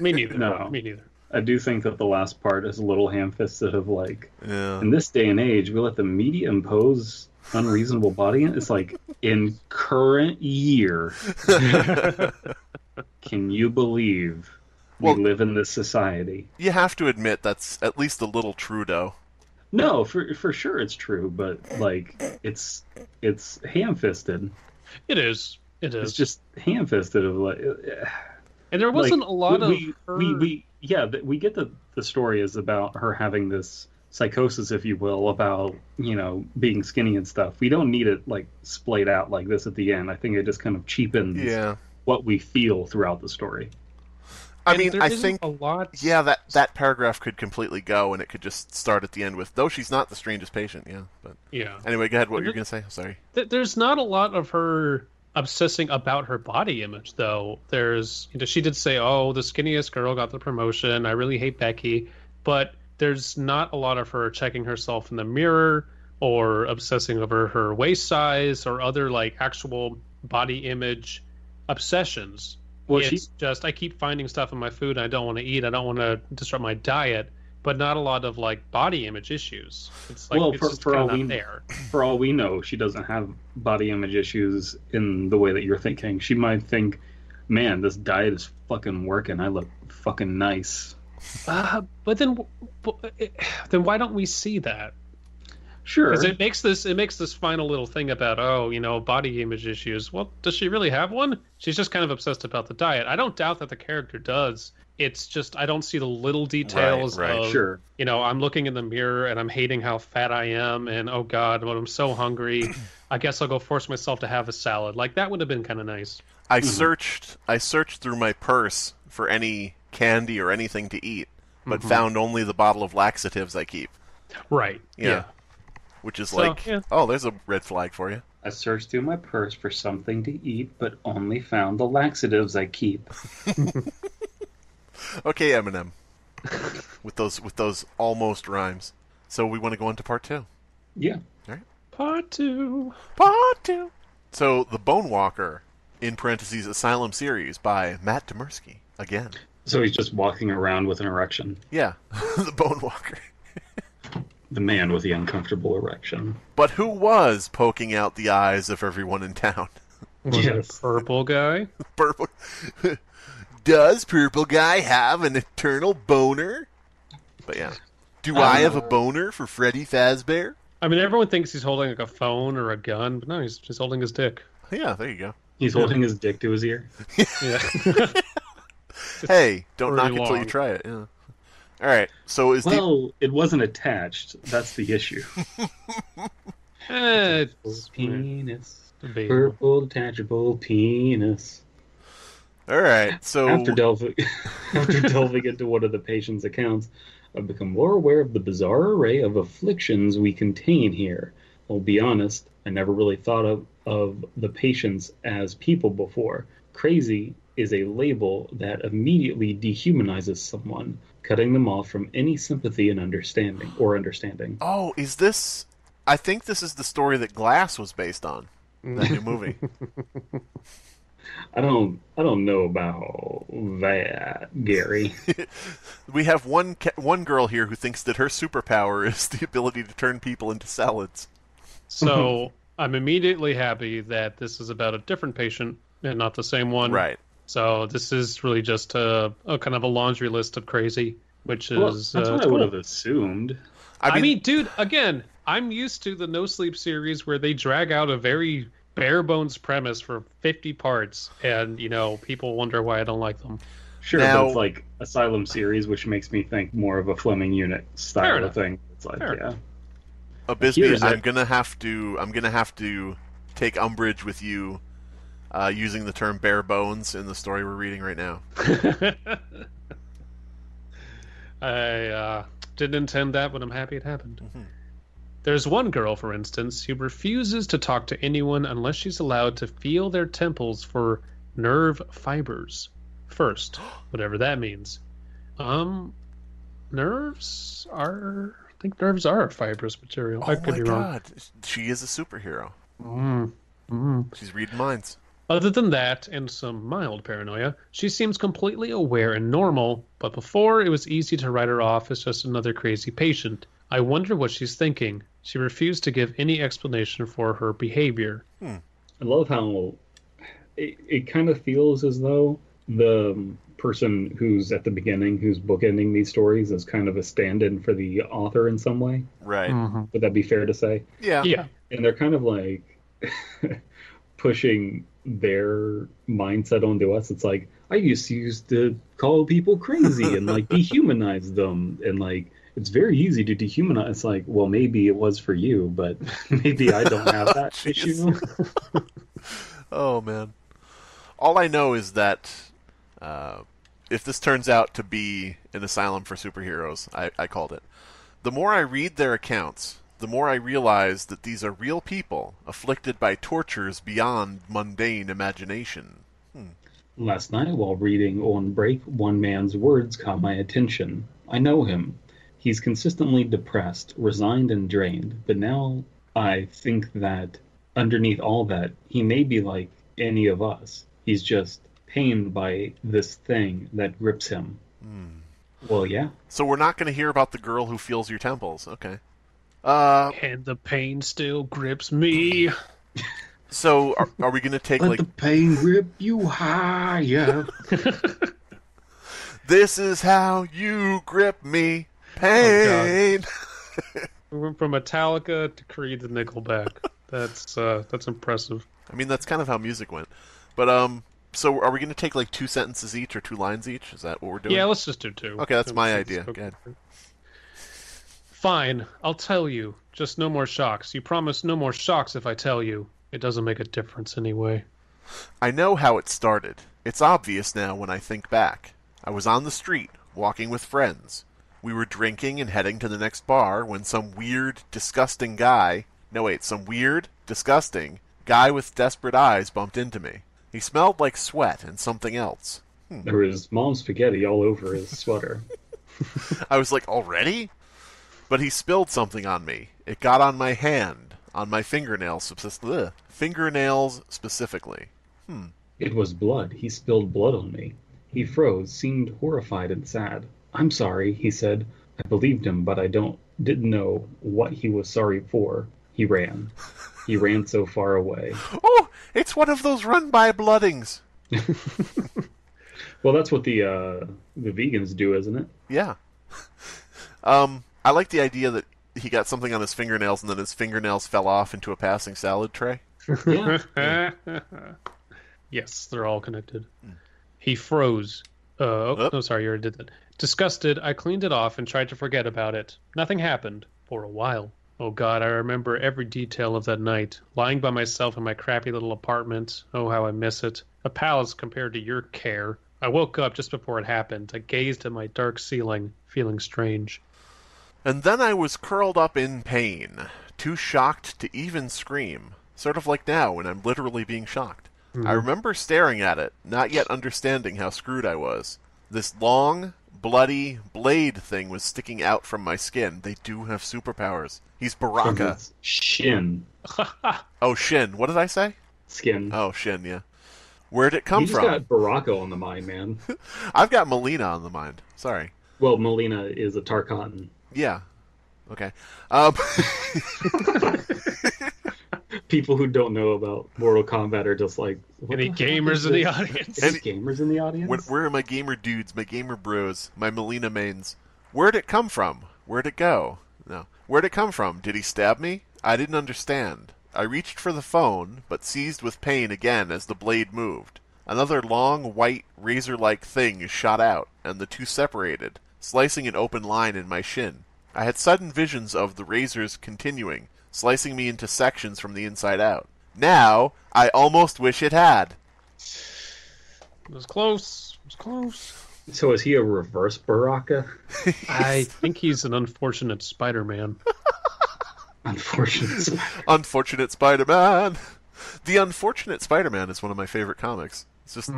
Me neither. No. Me neither. I do think that the last part is a little ham-fisted of like, in this day and age, we let the media impose unreasonable body. It's like, in current year, can you believe we live in this society? You have to admit that's at least a little true, though. No, for sure it's true, but like, it's ham-fisted. It is. It's just ham-fisted of like, and there wasn't a lot of her... we get the story is about her having this psychosis, if you will, about being skinny and stuff. We don't need it like splayed out like this at the end. I think it just kind of cheapens what we feel throughout the story. I mean, I think a lot. Yeah, that paragraph could completely go, and it could just start at the end with, though she's not the strangest patient. Yeah, but anyway, go ahead. What were you going to say? Sorry. There's not a lot of her obsessing about her body image, though. There's, she did say, "Oh, the skinniest girl got the promotion. I really hate Becky," but there's not a lot of her checking herself in the mirror or obsessing over her waist size or other like actual body image obsessions. Well, it's just I keep finding stuff in my food I don't want to eat. I don't want to disrupt my diet, but not a lot of like body image issues. It's like, it's just kind of there. For all we know, she doesn't have body image issues in the way that you're thinking. She might think, "Man, this diet is fucking working. I look fucking nice." But then why don't we see that? Sure. Because it makes this final little thing about, body image issues. Well, does she really have one? She's just kind of obsessed about the diet. I don't doubt that the character does. It's just I don't see the little details of, sure. I'm looking in the mirror and I'm hating how fat I am, and oh God, when I'm so hungry, I guess I'll go force myself to have a salad. Like, that would have been kind of nice. I searched through my purse for any candy or anything to eat, but found only the bottle of laxatives I keep. Right. Yeah. Which is oh, there's a red flag for you. I searched through my purse for something to eat, but only found the laxatives I keep. Okay, Eminem. with those almost rhymes. So we want to go on to part 2. Yeah. All right. Part 2. So the Bonewalker, in parentheses, Asylum series by Matt Demersky again. So he's just walking around with an erection. Yeah, the Bonewalker. The man with the uncomfortable erection. But who was poking out the eyes of everyone in town? Was it a purple guy? Purple. Does purple guy have an eternal boner? But yeah. Do I have a boner for Freddy Fazbear? I mean, everyone thinks he's holding like a phone or a gun, but no, he's just holding his dick. Yeah, there you go. He's holding his dick to his ear. Yeah. Hey, don't knock it till you try it. Yeah. All right. So it wasn't attached. That's the issue. Penis. Purple detachable penis. All right. So after delving into one of the patient's accounts, I've become more aware of the bizarre array of afflictions we contain here. I'll be honest, I never really thought of the patients as people before. Crazy is a label that immediately dehumanizes someone, cutting them off from any sympathy and understanding. Oh, is this... I think this is the story that Glass was based on. That new movie. I don't know about that, Gary. We have one girl here who thinks that her superpower is the ability to turn people into salads. So I'm immediately happy that this is about a different patient and not the same one. Right. So this is really just a kind of a laundry list of crazy, which is... that's what I would have assumed. I mean, dude, again, I'm used to the No Sleep series where they drag out a very bare bones premise for 50 parts, and, people wonder why I don't like them. Sure, but it's like Asylum series, which makes me think more of a Fleming unit style of thing. It's like, yeah. Abysmii, I'm gonna have to take umbrage with you using the term bare bones in the story we're reading right now. I didn't intend that, but I'm happy it happened. Mm-hmm. There's one girl, for instance, who refuses to talk to anyone unless she's allowed to feel their temples for nerve fibers first, whatever that means. Nerves are... I think nerves are a fibrous material. I could be wrong. She is a superhero. She's reading minds. Other than that, and some mild paranoia, she seems completely aware and normal, but before it was easy to write her off as just another crazy patient. I wonder what she's thinking. She refused to give any explanation for her behavior. I love how it kind of feels as though the person who's at the beginning, who's bookending these stories, is kind of a stand-in for the author in some way. Right. Mm-hmm. Would that be fair to say? Yeah. And they're kind of like pushing their mindset onto us. It's like, I used to call people crazy and like dehumanize them, and like it's very easy to dehumanize. It's like, well, maybe it was for you, but maybe I don't have that issue. Oh man, all I know is that if this turns out to be an asylum for superheroes, I called it. The more I read their accounts, the more I realize that these are real people afflicted by tortures beyond mundane imagination. Last night, while reading on break, one man's words caught my attention. I know him. He's consistently depressed, resigned, and drained, but now I think that underneath all that, he may be like any of us. He's just pained by this thing that grips him. Well, yeah. So we're not going to hear about the girl who feels your temples. Okay. And the pain still grips me. So are we going to take Let the pain grip you higher. This is how you grip me, pain. Oh, we went from Metallica to Creed to Nickelback. That's impressive. I mean, that's kind of how music went. But so are we going to take like 2 sentences each or 2 lines each? Is that what we're doing? Yeah, let's just do 2. Okay, that's my idea. Go ahead. Fine, I'll tell you. Just no more shocks. You promise no more shocks if I tell you. It doesn't make a difference anyway. I know how it started. It's obvious now when I think back. I was on the street, walking with friends. We were drinking and heading to the next bar when some weird, disgusting guy with desperate eyes bumped into me. He smelled like sweat and something else. There was mom's spaghetti all over his sweater. I was like, already? But he spilled something on me. It got on my hand, on my fingernails specifically. It was blood. He spilled blood on me. He froze, seemed horrified and sad. I'm sorry, he said. I believed him, but I didn't know what he was sorry for. He ran. He ran so far away. Oh, it's one of those run-by bloodings. Well, that's what the vegans do, isn't it? Yeah. I like the idea that he got something on his fingernails, and then his fingernails fell off into a passing salad tray? Yeah. Yes, they're all connected. He froze. No, sorry, you already did that. Disgusted, I cleaned it off and tried to forget about it. Nothing happened for a while. Oh God, I remember every detail of that night. Lying by myself in my crappy little apartment. Oh, how I miss it. A palace compared to your care. I woke up just before it happened. I gazed at my dark ceiling, feeling strange. And then I was curled up in pain, too shocked to even scream. Sort of like now, when I'm literally being shocked. I remember staring at it, not yet understanding how screwed I was. This long, bloody blade thing was sticking out from my skin. They do have superpowers. He's Baraka. Shin. Oh, Shin. What did I say? Skin. Oh, Shin, yeah. Where'd it come from? You just got Baraka on the mind, man. I've got Molina on the mind. Sorry. Well, Molina is a Tarkatan. Yeah. Okay. People who don't know about Mortal Kombat are just like... Any gamers in the audience? Any gamers in the audience? Where are my gamer dudes, my gamer bros, my Molina mains? Where'd it come from? Where'd it go? No. Where'd it come from? Did he stab me? I didn't understand. I reached for the phone, but seized with pain again as the blade moved. Another long, white, razor-like thing shot out, and the two separated, slicing an open line in my shin. I had sudden visions of the razors continuing, slicing me into sections from the inside out. Now, I almost wish it had. It was close. It was close. So is he a reverse Baraka? I think he's an unfortunate Spider-Man. Unfortunate Spider-Man. The Unfortunate Spider-Man is one of my favorite comics. It's just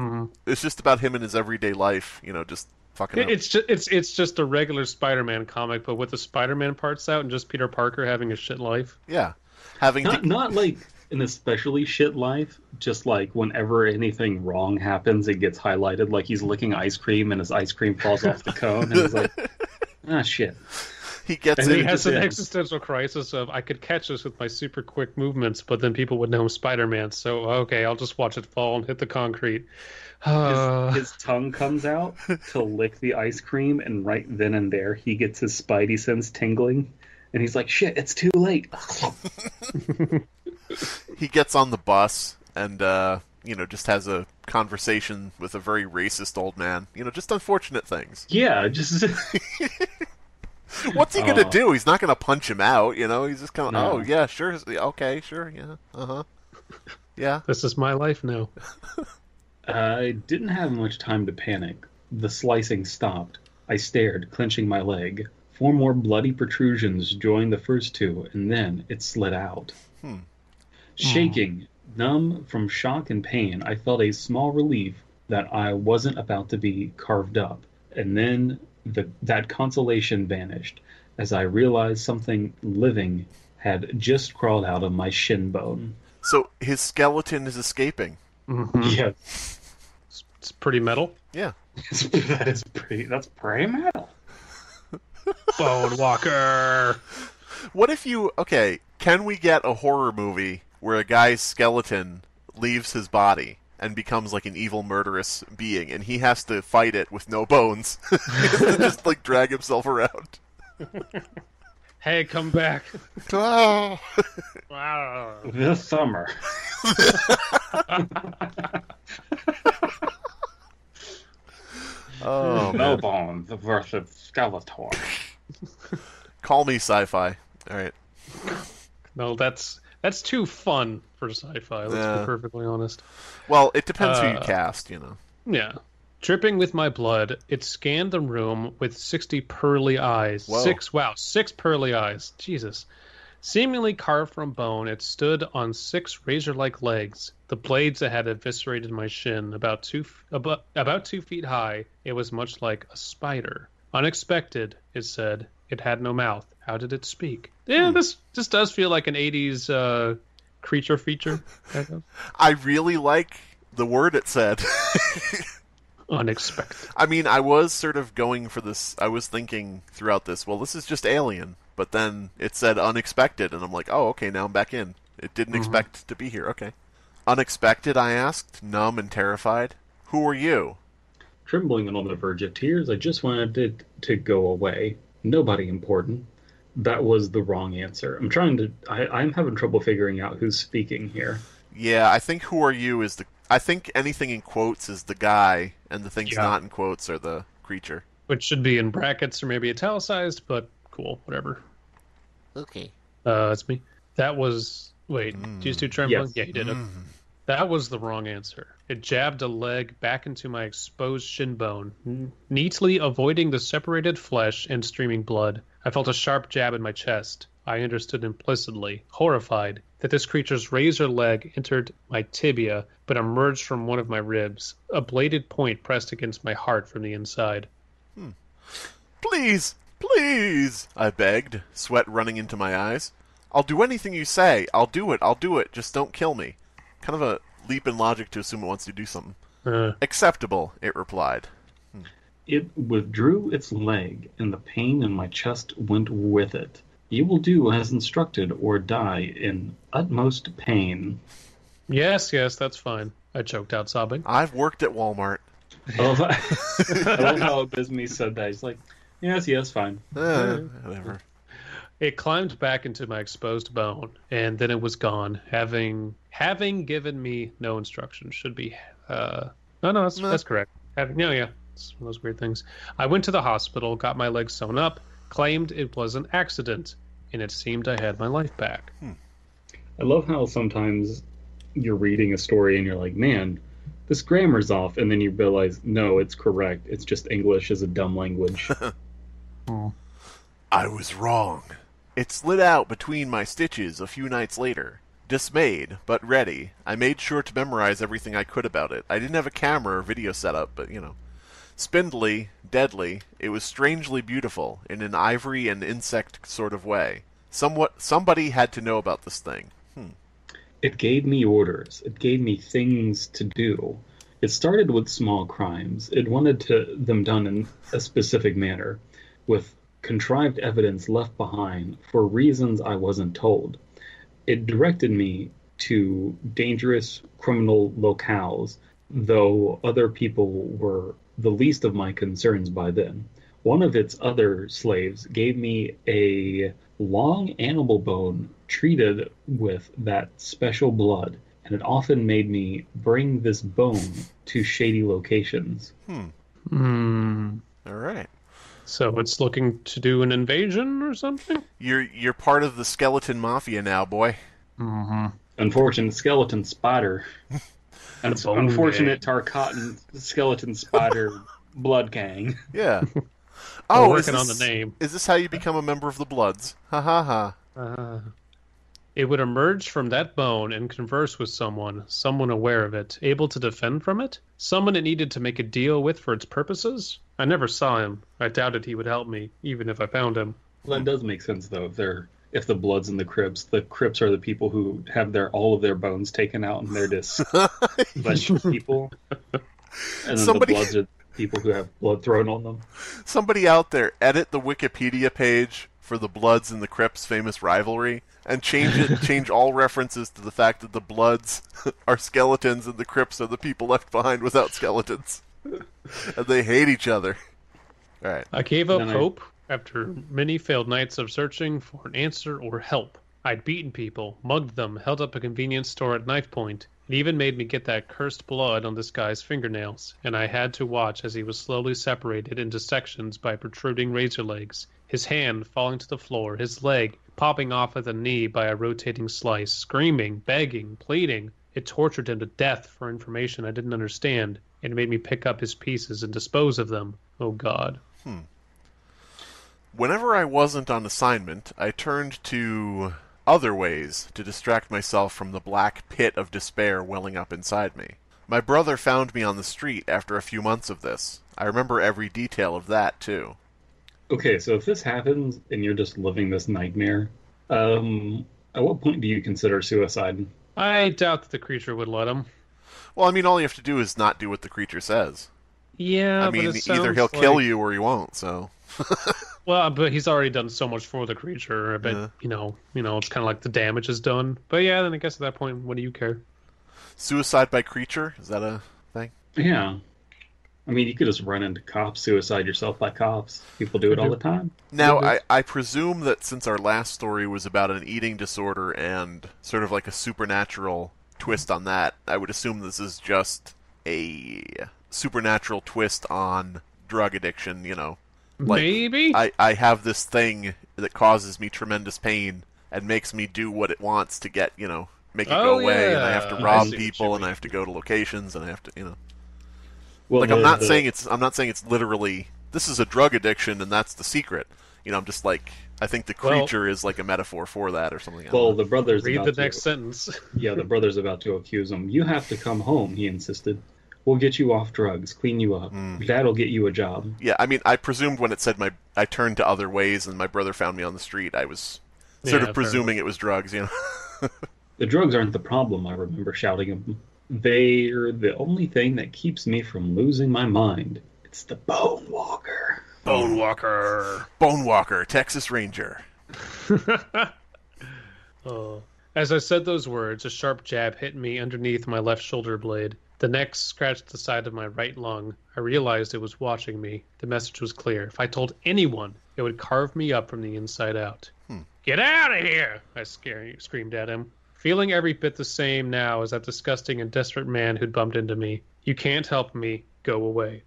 it's just about him in his everyday life, just fucking up. It's just a regular Spider-Man comic, but with the Spider-Man parts out and just Peter Parker having a shit life. Yeah. Not like an especially shit life, just like whenever anything wrong happens, it gets highlighted, like he's licking ice cream and his ice cream falls off the cone, and he's like, shit. He has an existential crisis of, I could catch this with my super quick movements, but then people would know I'm Spider-Man, so okay, I'll just watch it fall and hit the concrete. His tongue comes out to lick the ice cream, and right then and there he gets his spidey sense tingling, and he's like, shit, it's too late. He gets on the bus and, just has a conversation with a very racist old man. Just unfortunate things. Yeah, just... What's he going to do? He's not going to punch him out, He's just kind of, oh, yeah, sure, okay, sure, yeah, uh-huh. Yeah. This is my life now. I didn't have much time to panic. The slicing stopped. I stared, clenching my leg. 4 more bloody protrusions joined the first 2, and then it slid out. Shaking, numb from shock and pain, I felt a small relief that I wasn't about to be carved up. And then that consolation vanished as I realized something living had just crawled out of my shin bone. So his skeleton is escaping. Yeah. It's pretty metal. Yeah. That's pretty metal. Bonewalker. What if can we get a horror movie where a guy's skeleton leaves his body and becomes like an evil murderous being, and he has to fight it with no bones? He has to just drag himself around. Hey, come back. Oh. Wow. This summer. Oh, no bones versus Skeletor. Call me sci-fi. All right. No, that's too fun for sci-fi. Let's be perfectly honest. Well, it depends who you cast, Yeah. Dripping with my blood, it scanned the room with 60 pearly eyes. Whoa. 6 pearly eyes. Jesus. Seemingly carved from bone, it stood on 6 razor-like legs. The blades that had eviscerated my shin, about 2 feet high, it was much like a spider. Unexpected, it said. It had no mouth. How did it speak? Yeah, this does feel like an 80s creature feature. I really like the word it said. Unexpected. I mean, I was sort of going for this. I was thinking throughout this, well, this is just Alien. But then it said unexpected, and I'm like, oh, okay, now I'm back in. It didn't expect to be here. Okay. Unexpected, I asked, numb and terrified. Who are you? Trembling and on the verge of tears, I just wanted it to go away. Nobody important. that was the wrong answer. I'm having trouble figuring out who's speaking here. Yeah, I think "who are you" is I think anything in quotes is the guy, and the things not in quotes are the creature. Which should be in brackets or maybe italicized, but cool, whatever. Okay. It's me. That was... Wait, do you do trembling? Yes. Yeah, you did. That was the wrong answer. It jabbed a leg back into my exposed shin bone, neatly avoiding the separated flesh and streaming blood. I felt a sharp jab in my chest. I understood implicitly, horrified, that this creature's razor leg entered my tibia, but emerged from one of my ribs. A bladed point pressed against my heart from the inside. Please, please, I begged, sweat running into my eyes. I'll do anything you say. I'll do it. Just don't kill me. Kind of a leap in logic to assume it wants to do something. Acceptable, it replied. It withdrew its leg, and the pain in my chest went with it. You will do as instructed, or die in utmost pain. Yes, that's fine. I choked out, sobbing. I've worked at Walmart. I love how Abysmii said that. He's like, yes, fine. Whatever. It climbed back into my exposed bone, and then it was gone, having given me no instructions. Should be, no, that's correct. It's one of those weird things. I went to the hospital, got my leg sewn up, claimed it was an accident, and it seemed I had my life back. I love how sometimes you're reading a story and you're like, man, this grammar's off, and then you realize, no, it's correct. It's just English is a dumb language. I was wrong. It slid out between my stitches a few nights later. Dismayed, but ready, I made sure to memorize everything I could about it. I didn't have a camera or video setup, but, Spindly, deadly, it was strangely beautiful, in an ivory and insect sort of way. Somebody had to know about this thing. It gave me orders. It gave me things to do. It started with small crimes. It wanted them done in a specific manner, with contrived evidence left behind for reasons I wasn't told. It directed me to dangerous criminal locales, though other people were the least of my concerns by then. One of its other slaves gave me a long animal bone treated with that special blood, and it often made me bring this bone to shady locations. All right. So it's looking to do an invasion or something? You're part of the skeleton mafia now, boy. Unfortunate skeleton spider. Unfortunate Tarkatan skeleton spider blood gang. Yeah. We're working on the name. Is this how you become a member of the Bloods? Ha ha ha. It would emerge from that bone and converse with someone aware of it, able to defend from it, someone it needed to make a deal with for its purposes. I never saw him. I doubted he would help me, even if I found him. Well, that does make sense, though. If the Bloods and the Crips are the people who have all of their bones taken out and they're just flesh people. And then the Bloods are the people who have blood thrown on them. Somebody out there, edit the Wikipedia page for the Bloods and the Crips' famous rivalry and change all references to the fact that the Bloods are skeletons and the Crips are the people left behind without skeletons. And they hate each other. All right. I gave up hope after many failed nights of searching for an answer or help. I'd beaten people, mugged them, held up a convenience store at knife point. It even made me get that cursed blood on this guy's fingernails, and I had to watch as he was slowly separated into sections by protruding razor legs, his hand falling to the floor, his leg popping off at the knee by a rotating slice, screaming, begging, pleading. It tortured him to death for information I didn't understand, and it made me pick up his pieces and dispose of them. Oh, God. Whenever I wasn't on assignment, I turned to other ways to distract myself from the black pit of despair welling up inside me. My brother found me on the street after a few months of this. I remember every detail of that, too. Okay, so if this happens and you're just living this nightmare, at what point do you consider suicide? I doubt that the creature would let him. Well, I mean, all you have to do is not do what the creature says. Yeah, I mean, but it either he'll kill you or he won't, so... Well, but he's already done so much for the creature. But you know, it's kind of like the damage is done. But yeah, then I guess at that point, what do you care? Suicide by creature, is that a thing? Yeah. I mean, you could just run into cops, suicide yourself by cops. People do it all the time. Now, I presume that since our last story was about an eating disorder and sort of like a supernatural twist on that, I would assume this is just a supernatural twist on drug addiction, you know. Like, maybe? I have this thing that causes me tremendous pain and makes me do what it wants to get, you know, make it go away, and I have to rob people, and I have to go to locations, and I have to, you know. Well, like, I'm not saying it's literally, this is a drug addiction, and that's the secret. You know, I'm just like, I think the creature is like a metaphor for that or something. Well, the brother's read the next sentence. Yeah, the brother's about to accuse him. You have to come home, he insisted. We'll get you off drugs, clean you up. Dad'll get you a job. Yeah, I mean, I presumed when it said I turned to other ways and my brother found me on the street, I was sort of presuming it was drugs, you know. The drugs aren't the problem, I remember shouting at them. They're the only thing that keeps me from losing my mind. It's the Bonewalker. Bonewalker, Texas Ranger. As I said those words, a sharp jab hit me underneath my left shoulder blade. The next scratched the side of my right lung. I realized it was watching me. The message was clear. If I told anyone, it would carve me up from the inside out. Get out of here! I screamed at him. Feeling every bit the same now as that disgusting and desperate man who'd bumped into me. You can't help me. Go away.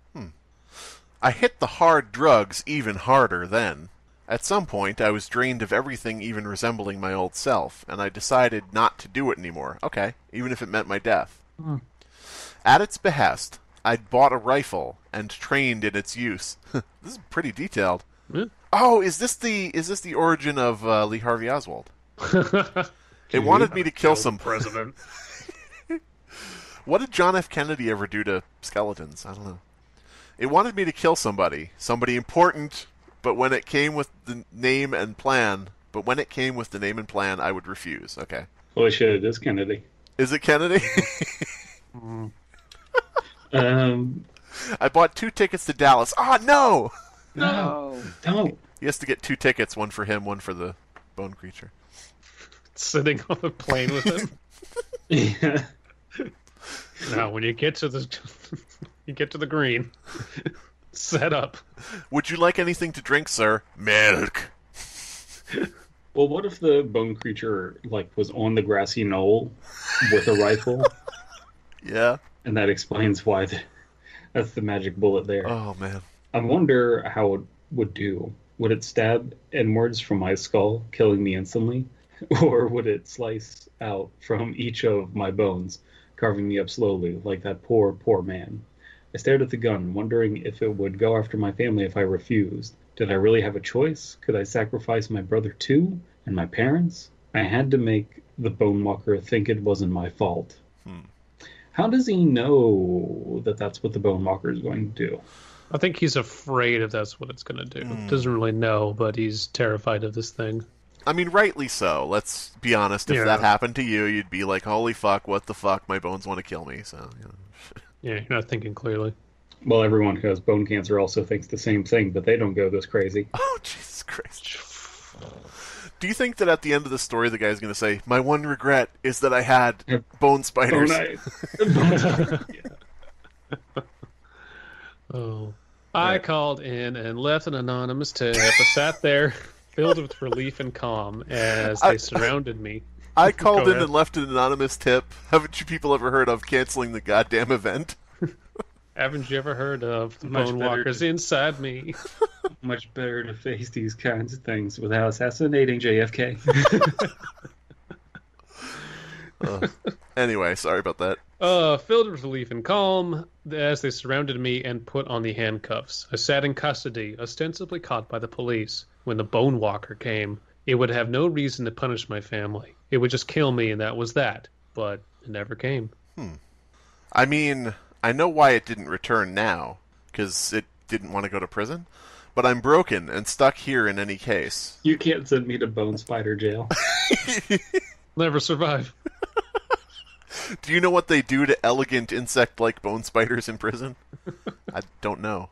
I hit the hard drugs even harder then. At some point, I was drained of everything even resembling my old self, and I decided not to do it anymore. Okay, even if it meant my death. At its behest, I'd bought a rifle and trained in its use. This is pretty detailed. Oh, is this the origin of Lee Harvey Oswald? It wanted me to kill some president. What did John F. Kennedy ever do to skeletons? I don't know. It wanted me to kill somebody important, but when it came with the name and plan, I would refuse. Okay. Holy shit, it is Kennedy. Is it Kennedy? I bought 2 tickets to Dallas. No! No! Don't. He has to get 2 tickets, one for him, one for the bone creature. Sitting on the plane with him. Yeah. Now, when you get to the green, set up. Would you like anything to drink, sir? Milk. Well, what if the bone creature was on the grassy knoll with a rifle? Yeah. And that explains why that's the magic bullet there. Oh, man. I wonder how it would do. Would it stab inwards from my skull, killing me instantly? Or would it slice out from each of my bones, carving me up slowly, like that poor, poor man? I stared at the gun, wondering if it would go after my family if I refused. Did I really have a choice? Could I sacrifice my brother too? And my parents? I had to make the Bonewalker think it wasn't my fault. How does he know that that's what the Bonewalker is going to do? I think he's afraid if that's what it's going to do. Doesn't really know, but he's terrified of this thing. I mean, rightly so. Let's be honest. If that happened to you, you'd be like, holy fuck, what the fuck? My bones want to kill me. So, you know. Yeah, you're not thinking clearly. Well, everyone who has bone cancer also thinks the same thing, but they don't go this crazy. Oh, Jesus Christ. Do you think that at the end of the story, the guy's going to say, my one regret is that I had bone spiders? I called in and left an anonymous tip. I sat there filled with relief and calm as they surrounded me. I called in and left an anonymous tip. Haven't you people ever heard of canceling the goddamn event? Haven't you ever heard of the Bonewalkers inside me? Much better to face these kinds of things without assassinating JFK. Anyway, sorry about that. Filled with relief and calm as they surrounded me and put on the handcuffs. I sat in custody, ostensibly caught by the police. When the Bonewalker came, it would have no reason to punish my family. It would just kill me, and that was that. But it never came. I mean, I know why it didn't return now, because it didn't want to go to prison. But I'm broken and stuck here in any case. You can't send me to Bone Spider jail. Never survive. Do you know what they do to elegant insect-like bone spiders in prison? I don't know.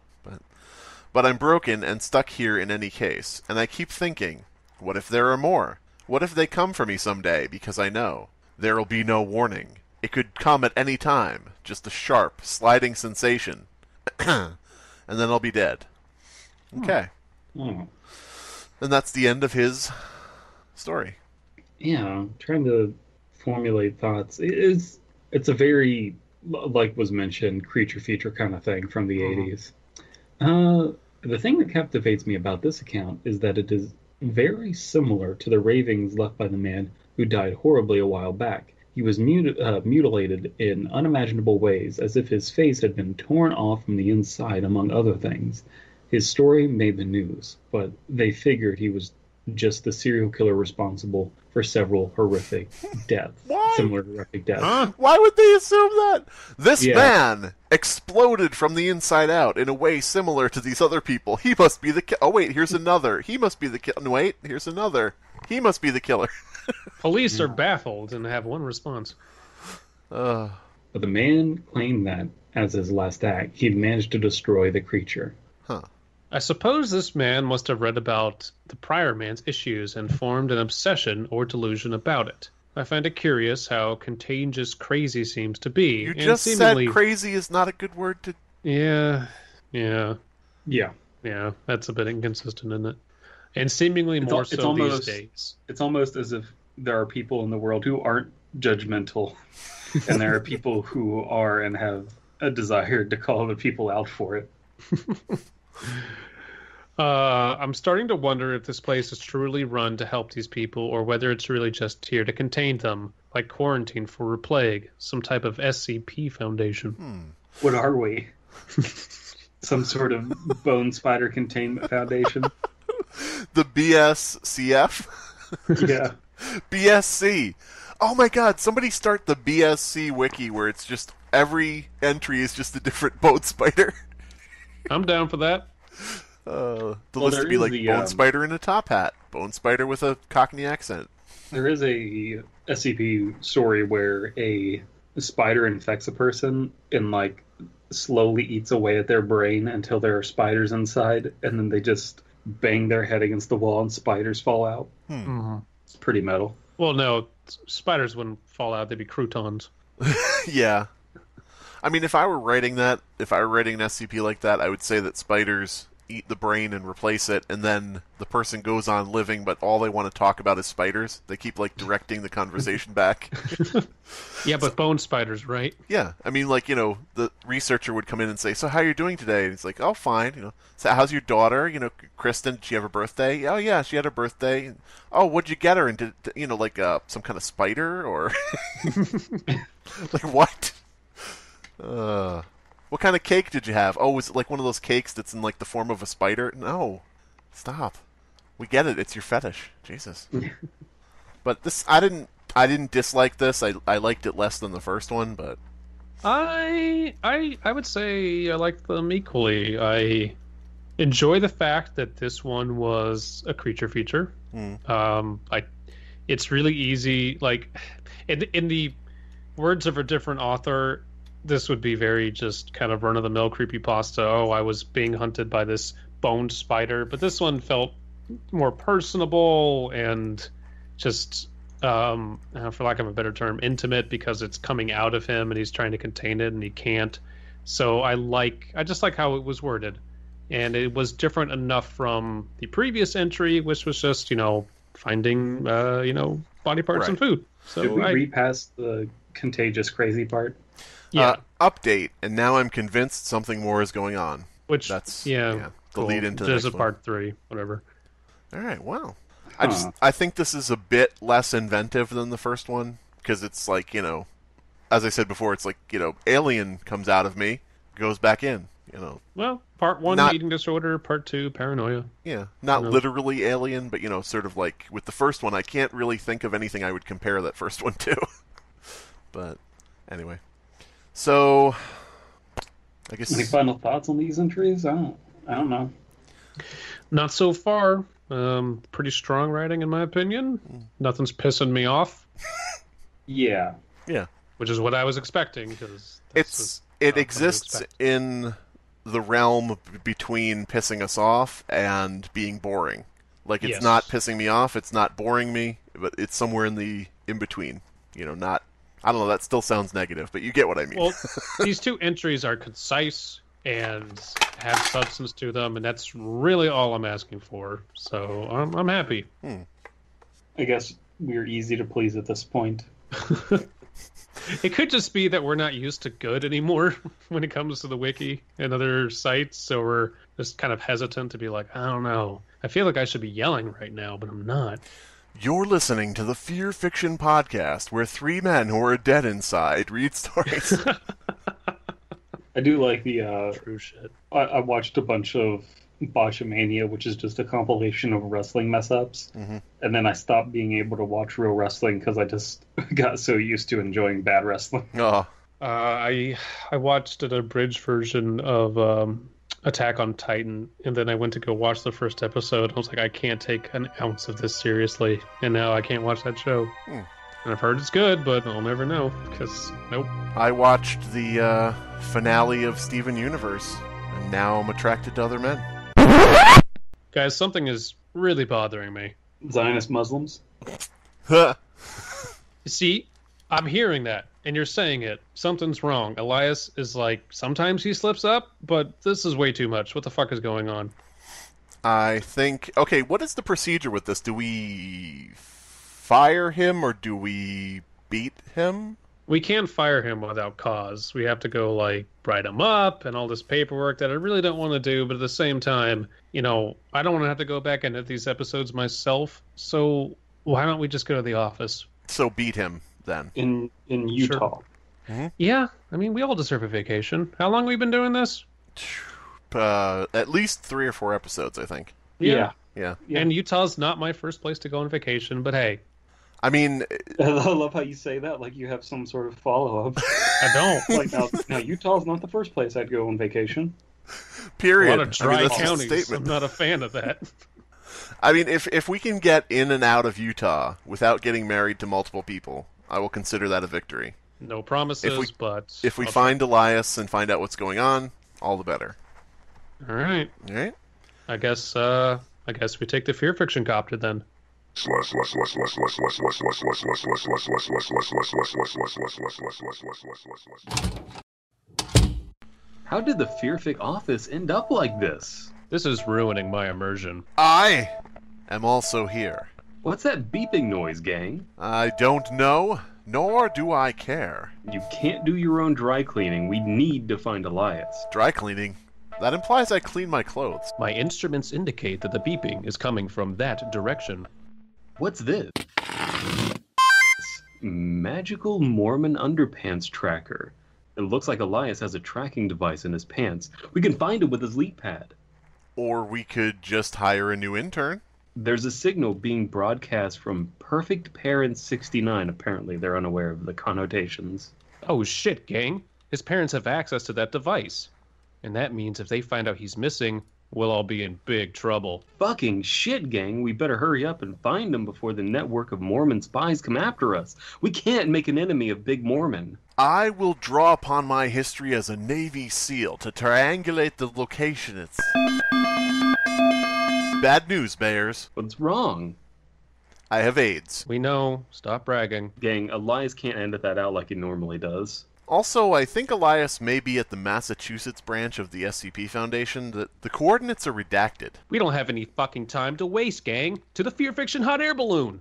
But I'm broken and stuck here in any case. And I keep thinking, what if there are more? What if they come for me someday? Because I know there'll be no warning. It could come at any time. Just a sharp, sliding sensation. and then I'll be dead. Okay. Oh. And that's the end of his story. Yeah, I'm trying to formulate thoughts. It's a very, like was mentioned, creature feature kind of thing from the 80s. The thing that captivates me about this account is that it is very similar to the ravings left by the man who died horribly a while back. He was mutilated in unimaginable ways, as if his face had been torn off from the inside, among other things. His story made the news, but they figured he was just the serial killer responsible for several horrific deaths. Why? Similar horrific deaths. Huh? Why would they assume that? This man exploded from the inside out in a way similar to these other people. He must be the oh wait, here's another. He must be the killer. Wait, here's another. He must be the killer. Police are baffled and have one response. But the man claimed that, as his last act, he'd managed to destroy the creature. Huh. I suppose this man must have read about the prior man's issues and formed an obsession or delusion about it. I find it curious how contagious crazy seems to be. You just said crazy is not a good word to... Yeah. Yeah, That's a bit inconsistent, isn't it? And seemingly more so these days. It's almost as if there are people in the world who aren't judgmental, and there are people who are and have a desire to call the people out for it. I'm starting to wonder if this place is truly run to help these people, or whether it's really just here to contain them, like quarantine for a plague, some type of SCP foundation. What are we? Some sort of bone spider containment foundation? The BSCF? Yeah. BSC. Oh my god, somebody start the BSC wiki where it's just every entry is just a different bone spider. I'm down for that. The list would be like bone spider in a top hat, bone spider with a Cockney accent. There is a SCP story where a spider infects a person and like slowly eats away at their brain until there are spiders inside, and then they just bang their head against the wall and spiders fall out. It's pretty metal. Well, no, spiders wouldn't fall out; they'd be croutons. Yeah. I mean, if I were writing an SCP like that, I would say that spiders eat the brain and replace it, and then the person goes on living, but all they want to talk about is spiders. They keep, like, directing the conversation back. Yeah, but bone spiders, right? Yeah. I mean, like, the researcher would come in and say, so how are you doing today? And he's like, oh, fine. So how's your daughter? Kristen, did she have her birthday? Oh, yeah, she had her birthday. Oh, what'd you get her? And did, some kind of spider? Or, like, what? What kind of cake did you have? Oh, was it like one of those cakes that's in like the form of a spider? No. Stop. We get it. It's your fetish. Jesus. But this, I didn't dislike this. I liked it less than the first one, but I would say I like them equally. I enjoy the fact that this one was a creature feature. It's really easy. Like in the words of a different author, this would be very just kind of run-of-the-mill creepypasta. Oh, I was being hunted by this boned spider. But this one felt more personable and just, for lack of a better term, intimate, because it's coming out of him and he's trying to contain it and he can't. So I just like how it was worded. And it was different enough from the previous entry, which was just, finding, body parts and food. So did we read past the contagious crazy part? Yeah. Update, and now I'm convinced something more is going on. That's the lead into the There's next a part 3, whatever. All right, wow. I think this is a bit less inventive than the first one, because it's like, as I said before, it's like, alien comes out of me, goes back in, Well, part 1, eating disorder, part 2, paranoia. Yeah, not literally alien, but, sort of like, with the first one, I can't really think of anything I would compare that first one to. But, anyway. So, I guess... Any final thoughts on these entries? I don't know. Not so far. Pretty strong writing, in my opinion. Nothing's pissing me off. Yeah. Yeah. Which is what I was expecting, because it exists in the realm between pissing us off and being boring. Like, it's not pissing me off, it's not boring me, but it's somewhere in between. Not... I don't know, that still sounds negative, but you get what I mean. Well, these two entries are concise, and have substance to them, and that's really all I'm asking for. So I'm happy. I guess we're easy to please at this point. It could just be that we're not used to good anymore when it comes to the wiki and other sites, so we're just kind of hesitant to be like, I don't know. I feel like I should be yelling right now, but I'm not. You're listening to the Fear Fiction Podcast, where three men who are dead inside read stories. I do like the... True shit. I watched a bunch of Botchamania, which is just a compilation of wrestling mess-ups. And then I stopped being able to watch real wrestling because I just got so used to enjoying bad wrestling. I watched an abridged version of Attack on Titan, and then I went to go watch the first episode. I was like, I can't take an ounce of this seriously, and now I can't watch that show. And I've heard it's good, but I'll never know, because, nope. I watched the finale of Steven Universe, and now I'm attracted to other men. Guys, something is really bothering me. Zionist Muslims? See, I'm hearing that, and you're saying it. Something's wrong. Elias is like, sometimes he slips up, but this is way too much. What the fuck is going on? I think... Okay, what is the procedure with this? Do we fire him, or do we beat him? We can't fire him without cause. We have to go, like, write him up and all this paperwork that I really don't want to do, but at the same time, you know, I don't want to have to go back and edit these episodes myself, so why don't we just go to the office? So beat him, then. In Utah. Sure. Yeah, I mean, we all deserve a vacation. How long have we been doing this? At least 3 or 4 episodes, I think. Yeah. And Utah's not my first place to go on vacation, but hey. I mean... I love how you say that, like you have some sort of follow-up. I don't. Like, now Utah's not the first place I'd go on vacation. Period. A lot of dry counties. I'm not a fan of that. I mean, if we can get in and out of Utah without getting married to multiple people, I will consider that a victory. No promises, but... If we find Elias and find out what's going on, all the better. All right. All right? I guess we take the Fear Fiction copter then. How did the Fearfic office end up like this? This is ruining my immersion. I am also here. What's that beeping noise, gang? I don't know, nor do I care. You can't do your own dry cleaning. We need to find Elias. Dry cleaning? That implies I clean my clothes. My instruments indicate that the beeping is coming from that direction. What's this? Magical Mormon underpants tracker. It looks like Elias has a tracking device in his pants. We can find him with his leap pad. Or we could just hire a new intern. There's a signal being broadcast from Perfect Parents 69. Apparently, they're unaware of the connotations. Oh shit, gang. His parents have access to that device. And that means if they find out he's missing, we'll all be in big trouble. Fucking shit, gang. We better hurry up and find him before the network of Mormon spies come after us. We can't make an enemy of Big Mormon. I will draw upon my history as a Navy SEAL to triangulate the location. It's... Bad news, Bears. What's wrong? I have AIDS. We know. Stop bragging. Gang, Elias can't edit that out like he normally does. Also, I think Elias may be at the Massachusetts branch of the SCP Foundation. The coordinates are redacted. We don't have any fucking time to waste, gang. To the Fear Fiction hot air balloon.